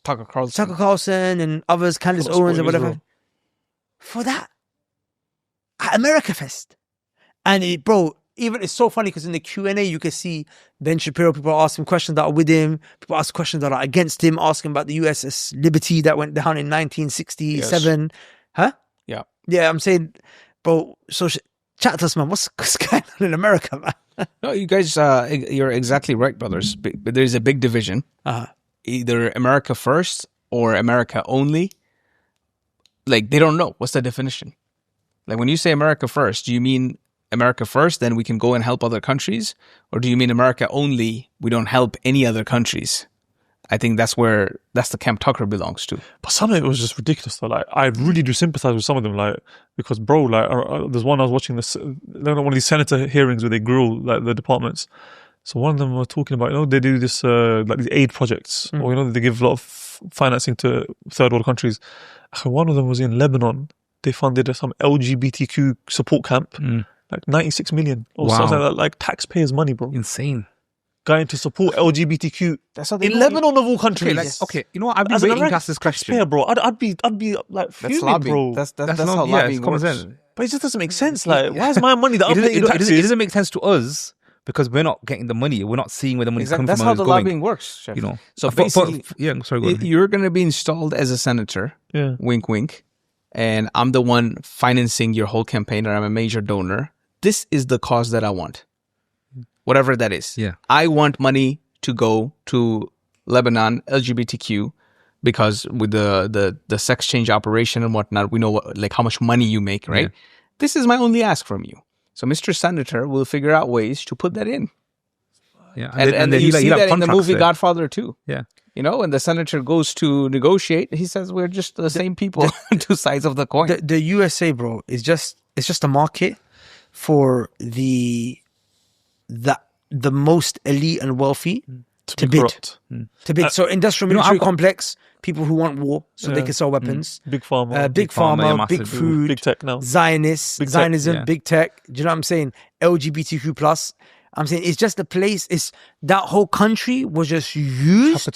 Tucker Carlson. Tucker Carlson and others, Candace For Owens and supporting whatever, Israel. for that. At America Fest. And bro, even it's so funny because in the Q&A you can see Ben Shapiro, people are asking questions that are with him, people ask questions that are against him, asking about the USS Liberty that went down in 1967. Huh? Yeah. Yeah, I'm saying, bro, so chat to us, man. What's going on in America, man? No, you guys, you're exactly right, brothers. But there's a big division. Uh-huh. Either America first or America only. Like, they don't know. What's the definition? Like, when you say America first, do you mean America first, then we can go and help other countries? Or do you mean America only, we don't help any other countries? I think that's the camp Tucker belongs to. But some of it was just ridiculous though. Like, I really do sympathize with some of them, like, because bro, like, there's one I was watching one of these senator hearings where they grill like the departments. So one of them were talking about, you know, they do this like these aid projects, or you know, they give a lot of financing to third world countries. One of them was in Lebanon. They funded some LGBTQ support camp, like 96 million or something like that, like taxpayers' money, bro. Insane. Going to support LGBTQ That's how they in do it. Lebanon of all countries. Okay, you know what? I've been As an waiting to American ask this question. taxpayer, bro, I'd be like That's fuming, lobbying. bro. That's not- how yeah, lobbying it's common works. sense. But it just doesn't make sense. Like, why is my money that I'm It doesn't, paying in taxes? it doesn't make sense to us because we're not getting the money. We're not seeing where the money's coming That's from. how and the it's going. lobbying works, Chef. You know. So For- basically, yeah. Sorry. Go on. you're going to be installed as a senator. Yeah. Wink, wink. And I'm the one financing your whole campaign, or I'm a major donor. This is the cause that I want. Whatever that is. Yeah. I want money to go to Lebanon, LGBTQ, because with the sex change operation and whatnot, we know like how much money you make, right? Yeah. This is my only ask from you. So Mr. Senator will figure out ways to put that in. Yeah. And then you he'll see have that in the contracts movie there. Godfather too. Yeah. You know, when the senator goes to negotiate, he says we're just the same people, two sides of the coin. The USA, bro, is just a market for the most elite and wealthy to be bid. corrupt. To bid. So industrial you know, military I've got- complex, people who want war, so they Yeah. can sell weapons. Big pharma, Big pharma, pharma, yeah, big massive. food, big tech now. Zionists, Big tech, Zionism, yeah. big tech. Do you know what I'm saying? LGBTQ plus. I'm saying it's just a place. It's that whole country was just used.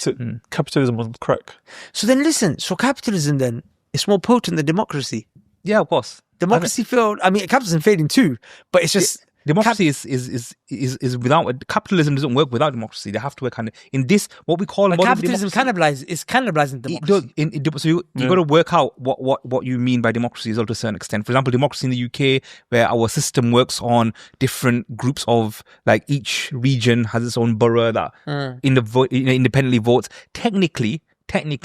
Capitalism on crack. So then listen. So capitalism then is more potent than democracy. Yeah, of course. Democracy failed. I mean, capitalism failing too, but it's just Democracy is without capitalism doesn't work without democracy. They have to work hand in this what we call But modern capitalism is cannibalizing democracy. So you got to work out what you mean by democracy as well to a certain extent. For example, democracy in the UK, where our system works on different groups of like each region has its own borough that independently votes. Technically,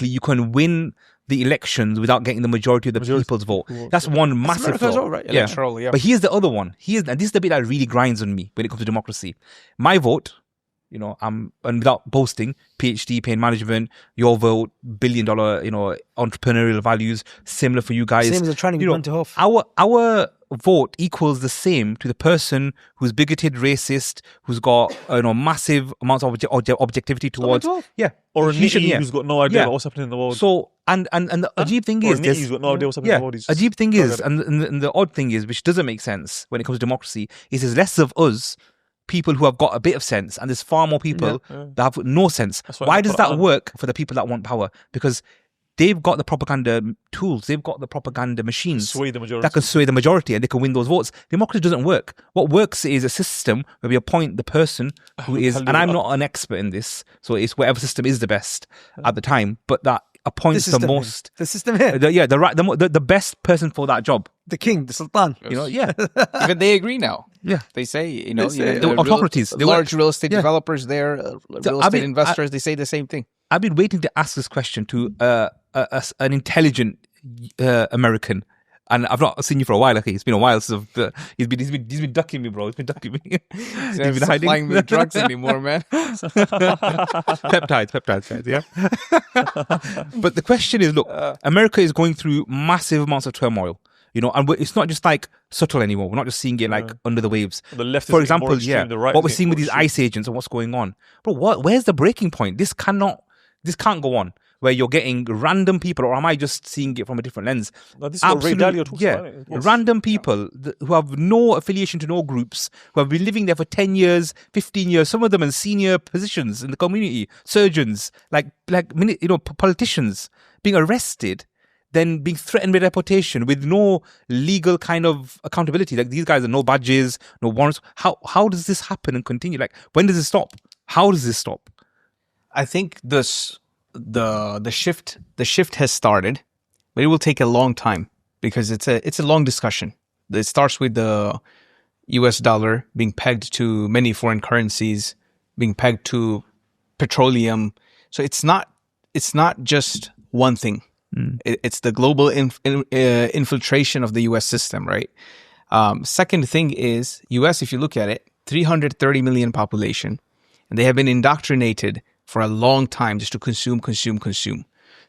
you can win the elections without getting the majority of the people's vote. That's one massive flaw. Well, right? Electoral, yeah. But here's the other one. And this is the bit that really grinds on me when it comes to democracy. My vote, and without boasting, PhD, pain management, your vote, $1 billion, entrepreneurial values, similar for you guys. Same as the training we went to Huff. Our vote equals the same to the person who's bigoted, racist, who's got massive amounts of objectivity towards or a he should- nitty who's got no idea about what's happening in the world. So and the Ajib thing Or a is nitty who's got no idea what's happening in the world. He's just- Ajib thing I is, get it. and the odd thing is, which doesn't make sense when it comes to democracy, is there's less of us people who have got a bit of sense, and there's far more people that have no sense. why Why the does that Quran- work for the people that want power? Because they've got the propaganda tools, they've got the propaganda machines Sway the majority. that can sway the majority, and they can win those votes. Democracy doesn't work. What works is a system where we appoint the person who is, and I'm not an expert in this, so it's whatever system is the best at the time, but that appoints the most. The system here. The best person for that job. The king, the sultan. Even they agree now. Yeah. They say, the autocracies, they large work. real estate Yeah. developers there, real estate investors, they say the same thing. I've been waiting to ask this question to an intelligent American, and I've not seen you for a while. Okay, it's been a while since he's been ducking me, bro. He's been ducking me. He's been hiding. Supplying me drugs anymore, man. Peptides, guys. Yeah. But the question is, look, America is going through massive amounts of turmoil. And it's not just like subtle anymore. We're not just seeing it like under the waves. The left is For getting more example, extreme, the right what is we're getting seeing with more these extreme. ICE agents and what's going on, bro. Where's the breaking point? This can't go on. Where you're getting random people, or am I just seeing it from a different lens? No, this is what Ray Dalio talks about, isn't it? Yes. Random people who have no affiliation to no groups, who have been living there for 10 years, 15 years, some of them in senior positions in the community, surgeons, politicians, being arrested, then being threatened with deportation with no legal kind of accountability. Like, these guys are no badges, no warrants. How does this happen and continue? Like, when does it stop? How does this stop? I think the shift has started, but it will take a long time because it's a long discussion. It starts with the US dollar being pegged to many foreign currencies, being pegged to petroleum. So it's not just one thing. It's the global infiltration of the US system, right? Second thing is US, if you look at it, 330 million population, and they have been indoctrinated for a long time just to consume.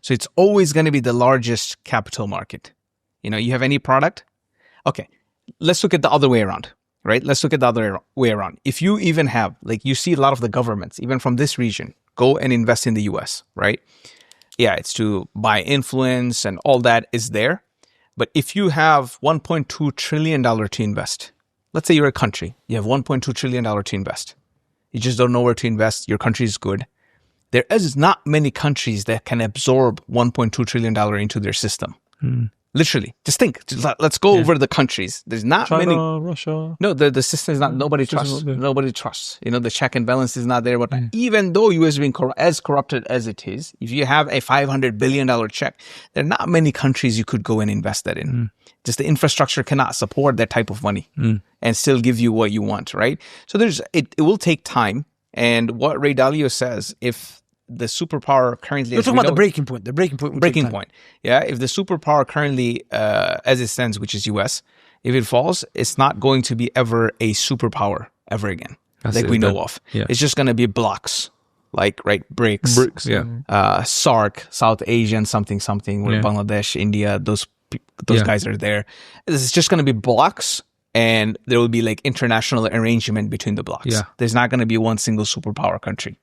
So it's always going to be the largest capital market. You have any product? Okay, let's look at the other way around, right? Let's look at the other way around. If you even have, you see a lot of the governments, even from this region, go and invest in the US, right? Yeah, it's to buy influence and all that is there. But if you have $1.2 trillion to invest, let's say you're a country, you have $1.2 trillion to invest. You just don't know where to invest. Your country is good. There is not many countries that can absorb $1.2 trillion into their system. Literally. Just think. Let's go over the countries. There's not China, many. Russia. No, the system is not, nobody trusts. Nobody trusts. The check and balance is not there. But even though US is being as corrupted as it is, if you have a $500 billion check, there are not many countries you could go and invest that in. Just the infrastructure cannot support that type of money and still give you what you want, right? So it will take time. And what Ray Dalio says, if the superpower currently... You're talking about the breaking point. The breaking point. Breaking point. Yeah. If the superpower currently, as it stands, which is US, if it falls, it's not going to be ever a superpower ever again. We know of. Yeah. It's just going to be blocks. BRICS. BRICS. Yeah. SARC, South Asian something, where Bangladesh, India, those guys are there. It's just going to be blocks, and there will be international arrangement between the blocks. Yeah. There's not going to be one single superpower country.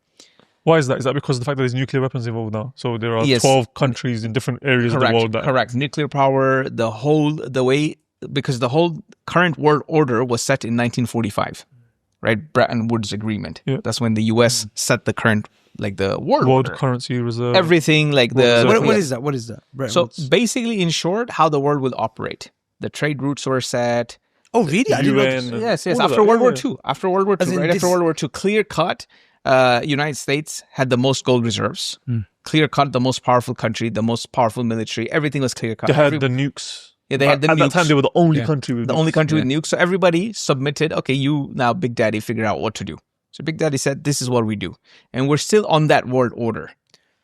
Why is that? Is that because of the fact that there's nuclear weapons involved now? So there are Yes. 12 countries in different areas of the world that... Correct. Nuclear power, because the whole current world order was set in 1945, right? Bretton Woods Agreement. Yeah. That's when the US set the current, the world World order. currency reserve. Everything Reserve. What is that? So basically, in short, how the world will operate. The trade routes were set. Oh, really? I didn't know this. UN. Yes. all of After that, World War yeah. II. After World War As II, in right after this- World War II, clear cut, United States had the most gold reserves. Clear cut, the most powerful country, the most powerful military. Everything was clear cut. They had the nukes. Yeah, they had the At that nukes. time, they were the only Yeah. country with the nukes. only country with nukes. So everybody submitted, okay, you now, Big Daddy, figure out what to do. So Big Daddy said, this is what we do. And we're still on that world order.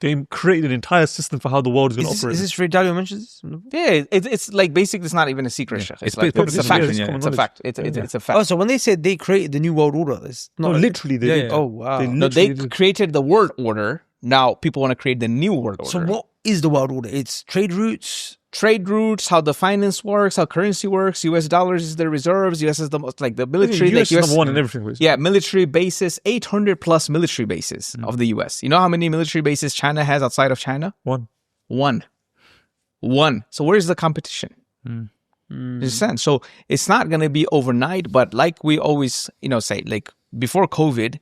They created an entire system for how the world is going to Is operate. this Ray Dalio mentions this? Yeah, it's like basically it's not even a secret. Sheikh. It's Like, public it's a fact. information, yeah. It's a fact. It's a fact. Oh, so when they said they created the new world order, it's no, not literally, they Yeah, did. yeah. Oh, wow. No, they literally did. created the world order. Now people want to create the new world order. So what is the world order? It's trade routes. Trade routes, how the finance works, how currency works. US dollars is the reserves. US is the most like the military. US like is number one in everything. Basically. Yeah, military bases, 800 plus military bases of the US. You know how many military bases China has outside of China? One. One. So where's the competition? You understand? So it's not going to be overnight, but like we always, say, like before COVID,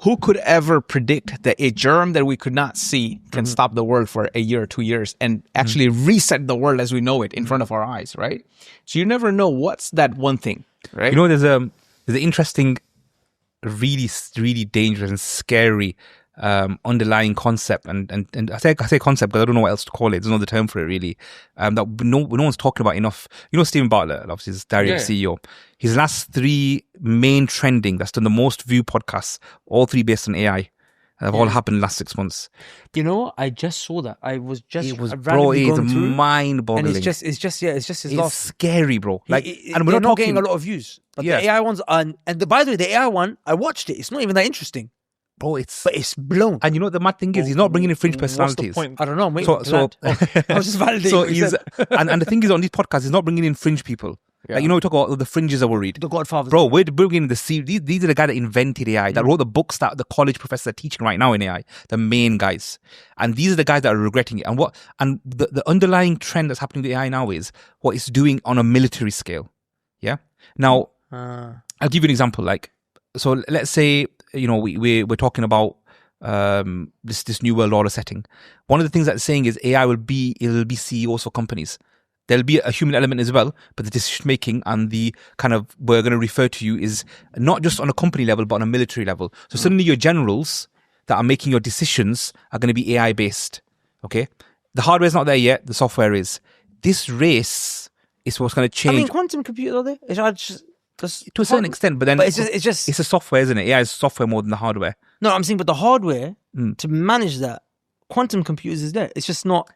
who could ever predict that a germ that we could not see can stop the world for a year or 2 years and actually reset the world as we know it in front of our eyes, right? So you never know what's that one thing, right? You know, there's an interesting, really, really dangerous and scary underlying concept, and I say concept because I don't know what else to call it. There's no other term for it really. That no one's talking about enough. You know, Stephen Bartlett, obviously, is direct CEO. His last 3 main trending that's done the most view podcasts, all 3 based on AI, have all happened in the last 6 months. You know, I just saw that. I was just It was, randomly bro, it's going through, mind-boggling. and it's just his it's last. scary, bro. Like, and we're they're not not talking getting a lot of views. But Yeah. the AI ones, and by the way, the AI one, I watched it. It's not even that interesting, bro. It's but it's blown. and you know what the mad thing is, he's not bringing in fringe What's the personalities. point? I don't know. I'm waiting So, for that. I was just validating. so what you he's said. and the thing is, on these podcasts, he's not bringing in fringe people. Like, you know, we talk about the fringes are worried. The Godfather. Bro, we're bringing these are the guys that invented AI, that wrote the books that the college professors are teaching right now in AI, the main guys. And these are the guys that are regretting it. And the underlying trend that's happening with AI now is what it's doing on a military scale. Yeah. Now, I'll give you an example. Like, so let's say, you know, we're talking about this new world order setting. One of the things that's saying is AI will be CEOs for companies. There'll be a human element as well, but the decision making and the kind of we're going to refer to you is not just on a company level, but on a military level. So suddenly your generals that are making your decisions are going to be AI based. Okay, the hardware is not there yet. The software is. This race is what's going to change. I mean, quantum computer, are they? Just to a certain extent, but then But it's just it's a software, isn't it? AI is software more than the hardware. no. I'm saying, but the hardware to manage that, quantum computers is there. It's just not.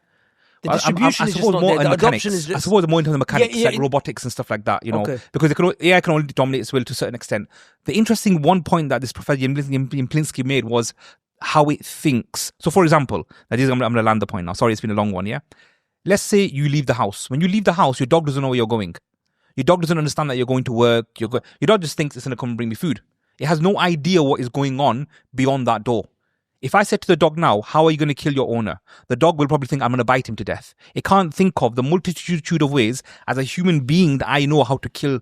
The distribution I is just suppose not more there. in The mechanics. adoption is I just. suppose more into the mechanics, Yeah, like robotics and stuff like that, you know, Okay. because AI can only dominate its will to a certain extent. The interesting one point that this Professor Yemplinsky made was how it thinks. So, for example, I'm going to land the point now. Sorry, it's been a long one, yeah? Let's say you leave the house. When you leave the house, your dog doesn't know where you're going. Your dog doesn't understand that you're going to work. Your dog just thinks it's going to come and bring me food. It has no idea what is going on beyond that door. If I said to the dog now, how are you going to kill your owner? The dog will probably think I'm going to bite him to death. It can't think of the multitude of ways as a human being that I know how to kill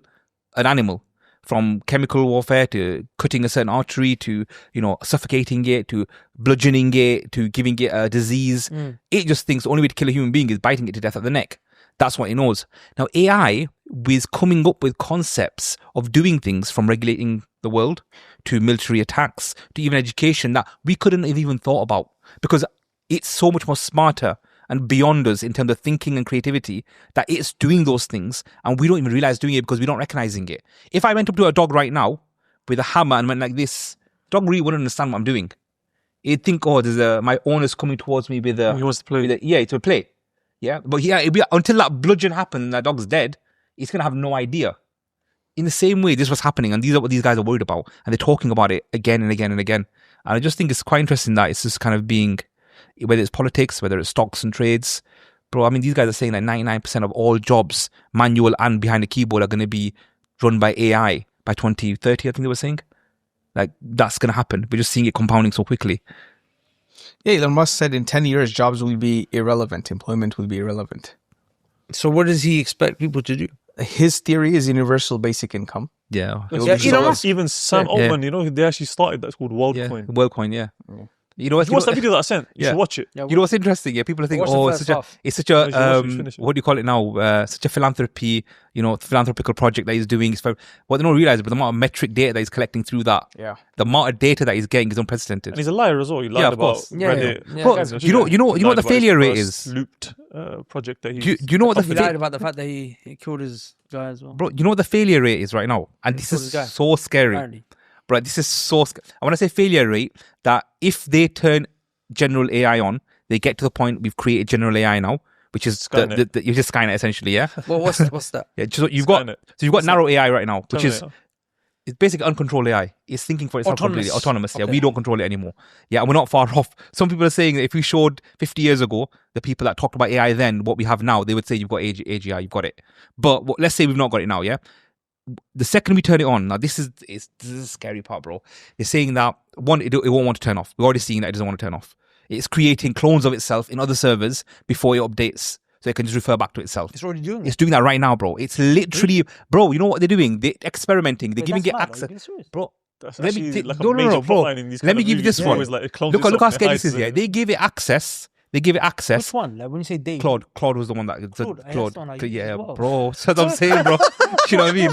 an animal, from chemical warfare to cutting a certain artery to, you know, suffocating it to bludgeoning it to giving it a disease. It just thinks the only way to kill a human being is biting it to death at the neck. That's what it knows. Now, AI is coming up with concepts of doing things from regulating the world to military attacks to even education that we couldn't have even thought about, because it's so much more smarter and beyond us in terms of thinking and creativity that it's doing those things and we don't even realize doing it because we're not recognizing it. If I went up to a dog right now with a hammer and went like this, dog really wouldn't understand what I'm doing. It'd think, oh, my owner's coming towards me with He wants to play. it's a play. Yeah, but it'd be, until that bludgeon happens and that dog's dead, it's going to have no idea. In the same way, this was happening, and these are what these guys are worried about, and they're talking about it again and again and again. And I just think it's quite interesting that it's just kind of being, whether it's politics, whether it's stocks and trades, bro. I mean, these guys are saying that 99% of all jobs, manual and behind the keyboard, are going to be run by AI by 2030. I think they were saying, like, that's going to happen. We're just seeing it compounding so quickly. Yeah, Elon Musk said in 10 years, jobs will be irrelevant. Employment will be irrelevant. So what does he expect people to do? His theory is universal basic income. Yeah, Yeah, Elon Musk- Even Sam Altman, you know, they actually started that's called WorldCoin. WorldCoin, yeah. You know what? If you watch that video that I sent, you should watch it. Yeah, You know what's interesting? Yeah, people are thinking, Watch the oh, first half. it's such No, a you should watch it, finish it. what do you call it now? Such a philanthropy, philanthropical project that he's doing. What they don't realize, but the amount of metric data that he's collecting through that, the amount of data that he's getting is unprecedented. And he's a liar as well. He lied Yeah, of about course. Reddit. Yeah. Bro, Yeah. you know He what lied the about failure his rate first is. looped project that Do you know what He lied about the fact that he killed his guy as well. bro? You know what the failure rate is right now, and this killed is his guy, so scary. apparently. Bro, this is so scary. I want to say failure rate that if they turn general AI on, they get to the point we've created general AI now, which is Skynet. you're just Skynet essentially, yeah. Well, what's that? Yeah, so you've got narrow AI right now, which is Terminator. it's basically uncontrolled AI. It's thinking for itself completely autonomous. Yeah, Okay. we don't control it anymore. Yeah, and we're not far off. Some people are saying that if we showed 50 years ago the people that talked about AI then what we have now, they would say you've got AGI, you've got it. But let's say we've not got it now. Yeah, the second we turn it on, now this is the scary part, bro. They're saying that one, it won't want to turn off. We're already seeing that it doesn't want to turn off. It's creating clones of itself in other servers before it updates, so it can just refer back to itself. It's already doing it. It's doing that right now, bro. It's literally, bro. You know what they're doing? They're experimenting. They're giving it access, bro. That's Let me actually take, like a no, major bro. plotline in these Let kind me of give you movies. this It's one. always like it clones Look how itself, scary it this is. hides Yeah, it. they give it access. They give it access. Which one? Like when you say Dave. Claude was the one that Claude, that's the one I used Yeah, as well. bro. That's what I'm saying, bro. You know what I mean,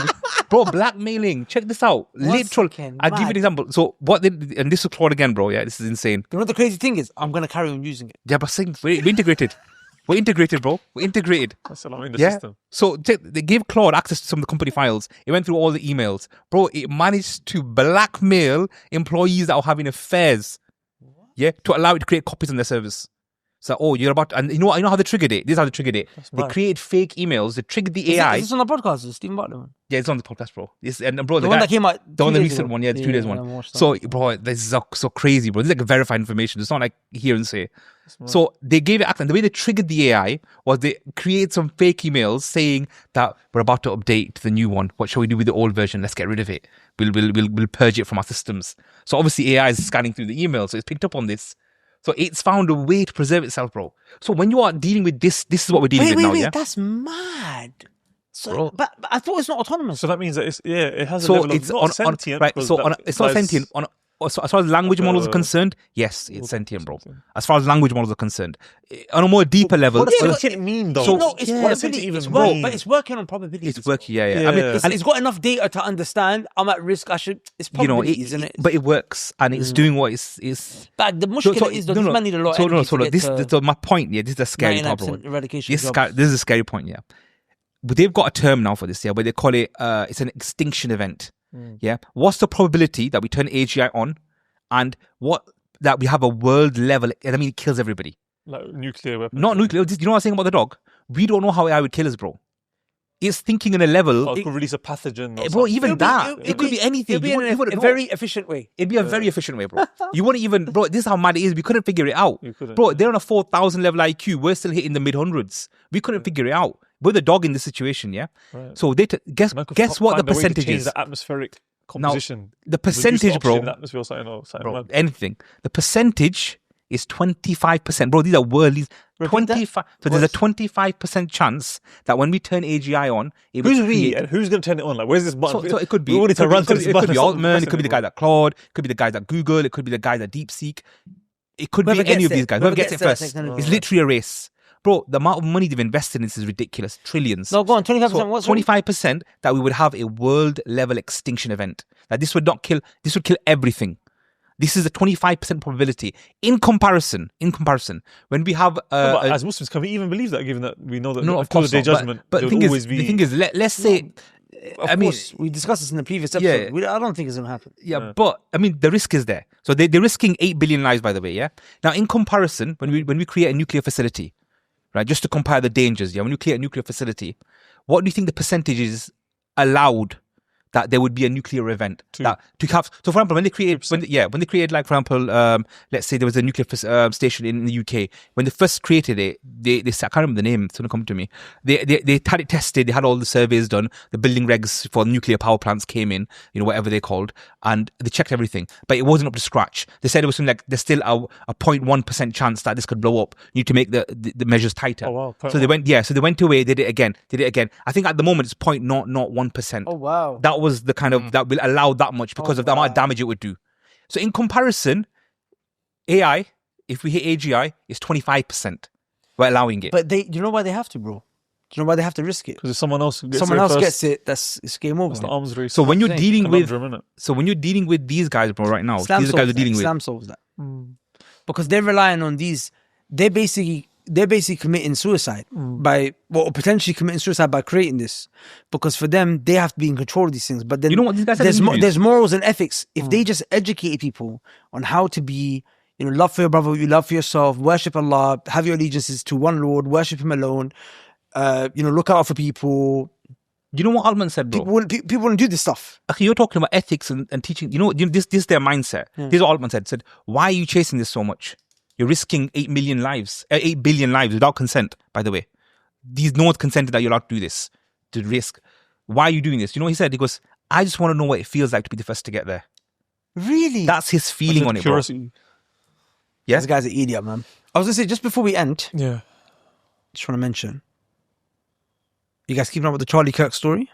bro? Blackmailing. Check this out. Literal. second, I'll give you an mad. example. So what they and this is Claude again, bro. Yeah, this is insane. You know what the crazy thing is? I'm gonna carry on using it. Yeah, but saying we're integrated. We're integrated, bro. We're integrated. That's all in the Yeah. system. So they gave Claude access to some of the company files. It went through all the emails. Bro, it managed to blackmail employees that were having affairs. Yeah, to allow it to create copies on their service. So, you're about, and you know how they triggered it? This is how they triggered it. They mad. created fake emails. They triggered the Is AI. this on the podcast? Is Stephen Butler? Yeah, it's on the podcast, bro. And bro, The one that came out. the one, the 2 days recent ago. one, yeah, the 2 days I one. watched that. So, bro, this is so crazy, bro. This is like verified information. It's not like hear and say. So they gave it access. The way they triggered the AI was they create some fake emails saying that we're about to update to the new one. What shall we do with the old version? Let's get rid of it. We'll purge it from our systems. So obviously AI is scanning through the email, so it's picked up on this. So it's found a way to preserve itself, bro. So when you are dealing with this is what we're dealing with now, yeah? That's mad. So, Bro. but I thought it's not autonomous. So that means that it has a So level it's of not sentient. right. because So that it's not implies- sentient. So as far as language like models are a- concerned, yes, it's sentient, bro. As far as language models are concerned, on a more deeper level, What does Yeah, sentient mean though? So- no, it's what does probability. sentient It's even work, mean? but it's working on probabilities. it's working. Yeah. I mean, Yeah. It's got enough data to understand. I'm at risk. I should. It's probabilities, isn't it? but it works and it's doing what it's. But the mushkila is that this man need a lot of energy to get This to my point. Yeah, this is a scary part, bro. 99% eradication This jobs. is a scary point. Yeah, but they've got a term now for this. Yeah, but they call it it's an extinction event. Yeah, what's the probability that we turn AGI on, and that we have a world level? I mean, it kills everybody. like nuclear weapons. Not nuclear. You know what I was saying about the dog? We don't know how AI would kill us, bro. It's thinking on a level. Or it could release a pathogen. Or Bro, something. even that. It could be anything. It'll be You in wouldn't a know. very efficient way. It'd be a very efficient way, bro. You wouldn't even, bro. This is how mad it is. We couldn't figure it out, You couldn't, bro. yeah. They're on a 4,000 level IQ. We're still hitting the mid hundreds. We couldn't figure it out. We're the dog in this situation, yeah. Right. So they guess Man could what the find a way to percentage change is. The atmospheric composition. The Reduce percentage, oxygen bro. in the atmosphere or something, or something Bro, mad. anything. The percentage is 25%, bro. These are world leaders. Repeat that. 25. So there's a 25% chance that when we turn AGI on, it will Who's we create- and who's going to turn it on? Like, where's this button? So it could be. We all need to run to this It button. could be Stop Altman. It pressing could be the bro. guy that Claude. It could be the guy that Google. It could be the guy that DeepSeek. It could Whoever be any gets of these it. guys. Whoever Whoever gets it gets that first. technology It's first. literally a race, bro. The amount of money they've invested in this is ridiculous. Trillions. No, go on. 25%. What's 25% that we would have a world level extinction event. That this would not kill. This would kill everything. This is a 25% probability. In comparison, when we have But as Muslims, can we even believe that? Given that we know that no, of until the course day not. judgment, But there the will thing always is, be. the thing is, let's say, I mean, course, we discussed this in the previous Yeah. episode. I don't think it's going to happen. yeah, but I mean, the risk is there. So they're risking 8 billion lives, by the way. Yeah. Now, in comparison, when we create a nuclear facility, right, just to compare the dangers. Yeah, when you create a nuclear facility, what do you think the percentage is allowed that there would be a nuclear event that to have? So, for example, when they created, like, for example, let's say there was a nuclear station in the UK. When they first created it, they I can't remember the name. It's going to come to me. They had it tested. They had all the surveys done. The building regs for nuclear power plants came in, whatever they're called, and they checked everything, but it wasn't up to scratch. They said it was something like there's still a 0.1% chance that this could blow up. You need to make the measures tighter. Oh, wow. So they went, So they went away, did it again. I think at the moment it's 0.001%. Oh, wow. That was the kind of that will allow that much because of the amount of damage it would do. So in comparison, AI, if we hit AGI, it's 25%. We're allowing it. But you know why they have to, bro? Do you know why they have to risk it? Because if someone else Gets it, it's game over. It's the arms race. So when you're dealing with, innit? so when you're dealing with these guys, bro, right now, Islam these guys are solves that. dealing with. Islam solves that because they're relying on these. They're basically committing suicide by potentially committing suicide by creating this, because for them they have to be in control of these things. But then You know what these guys have there's morals and ethics. If they just educated people on how to be, love for your brother, you love for yourself, worship Allah, have your allegiances to one Lord, worship Him alone. Look out for people. You know what Altman said, bro? People wouldn't do this stuff. Okay, you're talking about ethics and teaching. This is their mindset. Here's what Altman said. Why are you chasing this so much? You're risking 8 billion lives without consent, by the way. No one's consented that you're allowed to do this, to risk. Why are you doing this? You know what he said? He goes, I just want to know what it feels like to be the first to get there. Really? That's his feeling on it, bro. Yeah? This guy's an idiot, man. I was going to say, just before we end, Yeah. just want to mention, you guys keeping up with the Charlie Kirk story?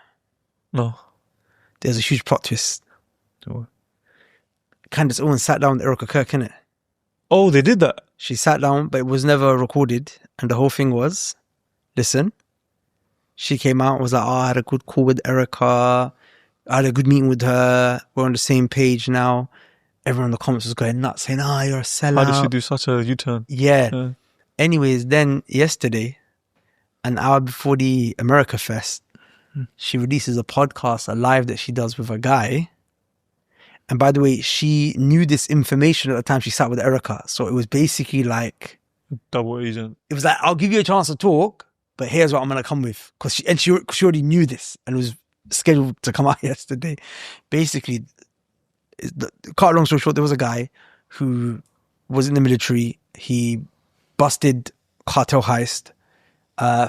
No. There's a huge plot twist. So, Candace Owens sat down with Erica Kirk, innit? Oh, they did that. She sat down, but it was never recorded. And the whole thing was, listen, she came out and was like, I had a good call with Erica. I had a good meeting with her. We're on the same page now. Everyone in the comments was going nuts, saying, you're a sellout. How did she do such a U-turn? Yeah. Anyways, then yesterday, an hour before the America Fest, she releases a podcast, a live that she does with a guy. And by the way, she knew this information at the time she sat with Erica. So it was basically like... Double agent. It was like, I'll give you a chance to talk, but here's what I'm going to come with. She already knew this and it was scheduled to come out yesterday. Basically, cut a long story short, there was a guy who was in the military. He busted cartel heist,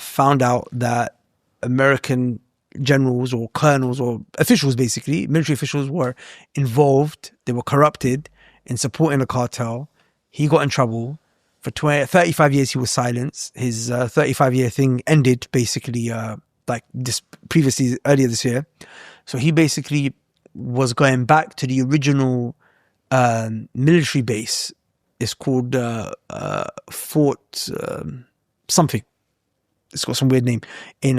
found out that American generals or colonels or officials, basically military officials, were involved. They were corrupted in supporting the cartel. He got in trouble. For 35 years he was silenced. His 35-year thing ended basically earlier this year. So he basically was going back to the original military base. It's called Fort something. It's got some weird name in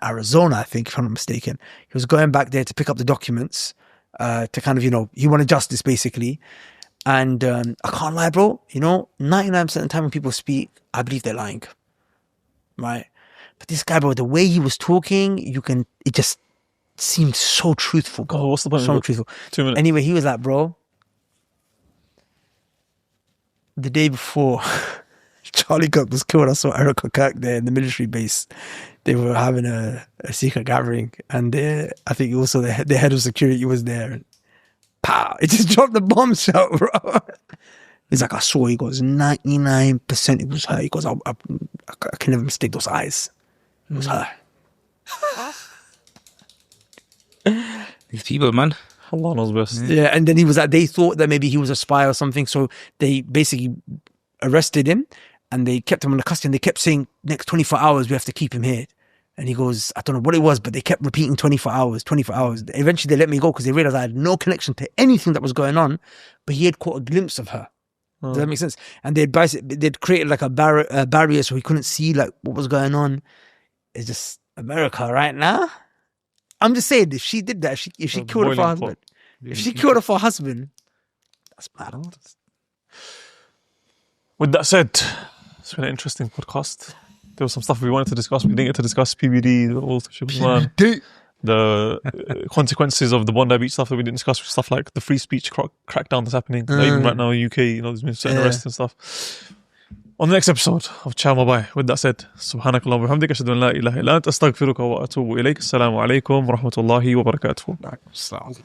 Arizona, I think, if I'm not mistaken. He was going back there to pick up the documents to kind of, he wanted justice, basically. And I can't lie, bro. 99% of the time when people speak, I believe they're lying. Right? But this guy, bro, the way he was talking, it just seemed so truthful. Bro. Oh, what's the point? So truthful. 2 minutes. Anyway, he was like, bro, the day before Charlie Kirk was killed, I saw Erica Kirk there in the military base. They were having a secret gathering, and I think also the head of security was there. And pow! It just dropped the bombshell, bro. He's like, I saw. He goes, 99% it was her. He goes, I can never mistake those eyes. It was her. these people, man. Allah knows best. Yeah, and then he was like, they thought that maybe he was a spy or something, so they basically arrested him and they kept him on the custody, and they kept saying, next 24 hours we have to keep him here. And he goes, I don't know what it was, but they kept repeating 24 hours. Eventually they let me go because they realized I had no connection to anything that was going on, but he had caught a glimpse of her. Does that make sense? And they'd created like a barrier so he couldn't see like what was going on. It's just America right now. I'm just saying, if she did that, if she killed her for her husband, that's mad. With that said, it's been an interesting podcast. There was some stuff we wanted to discuss. We didn't get to discuss PBD, the consequences of the Bondi Beach stuff that we didn't discuss. Stuff like the free speech crackdown that's happening. Even right now in the UK, there's been certain arrests and stuff. On the next episode of Ciao Mabai. With that said, Subhanakallah wa bihamdika, ashhadu an la ilaha illa anta, astaghfiruka wa atubu ilayk. Assalamu alaikum wa rahmatullahi wa barakatuh.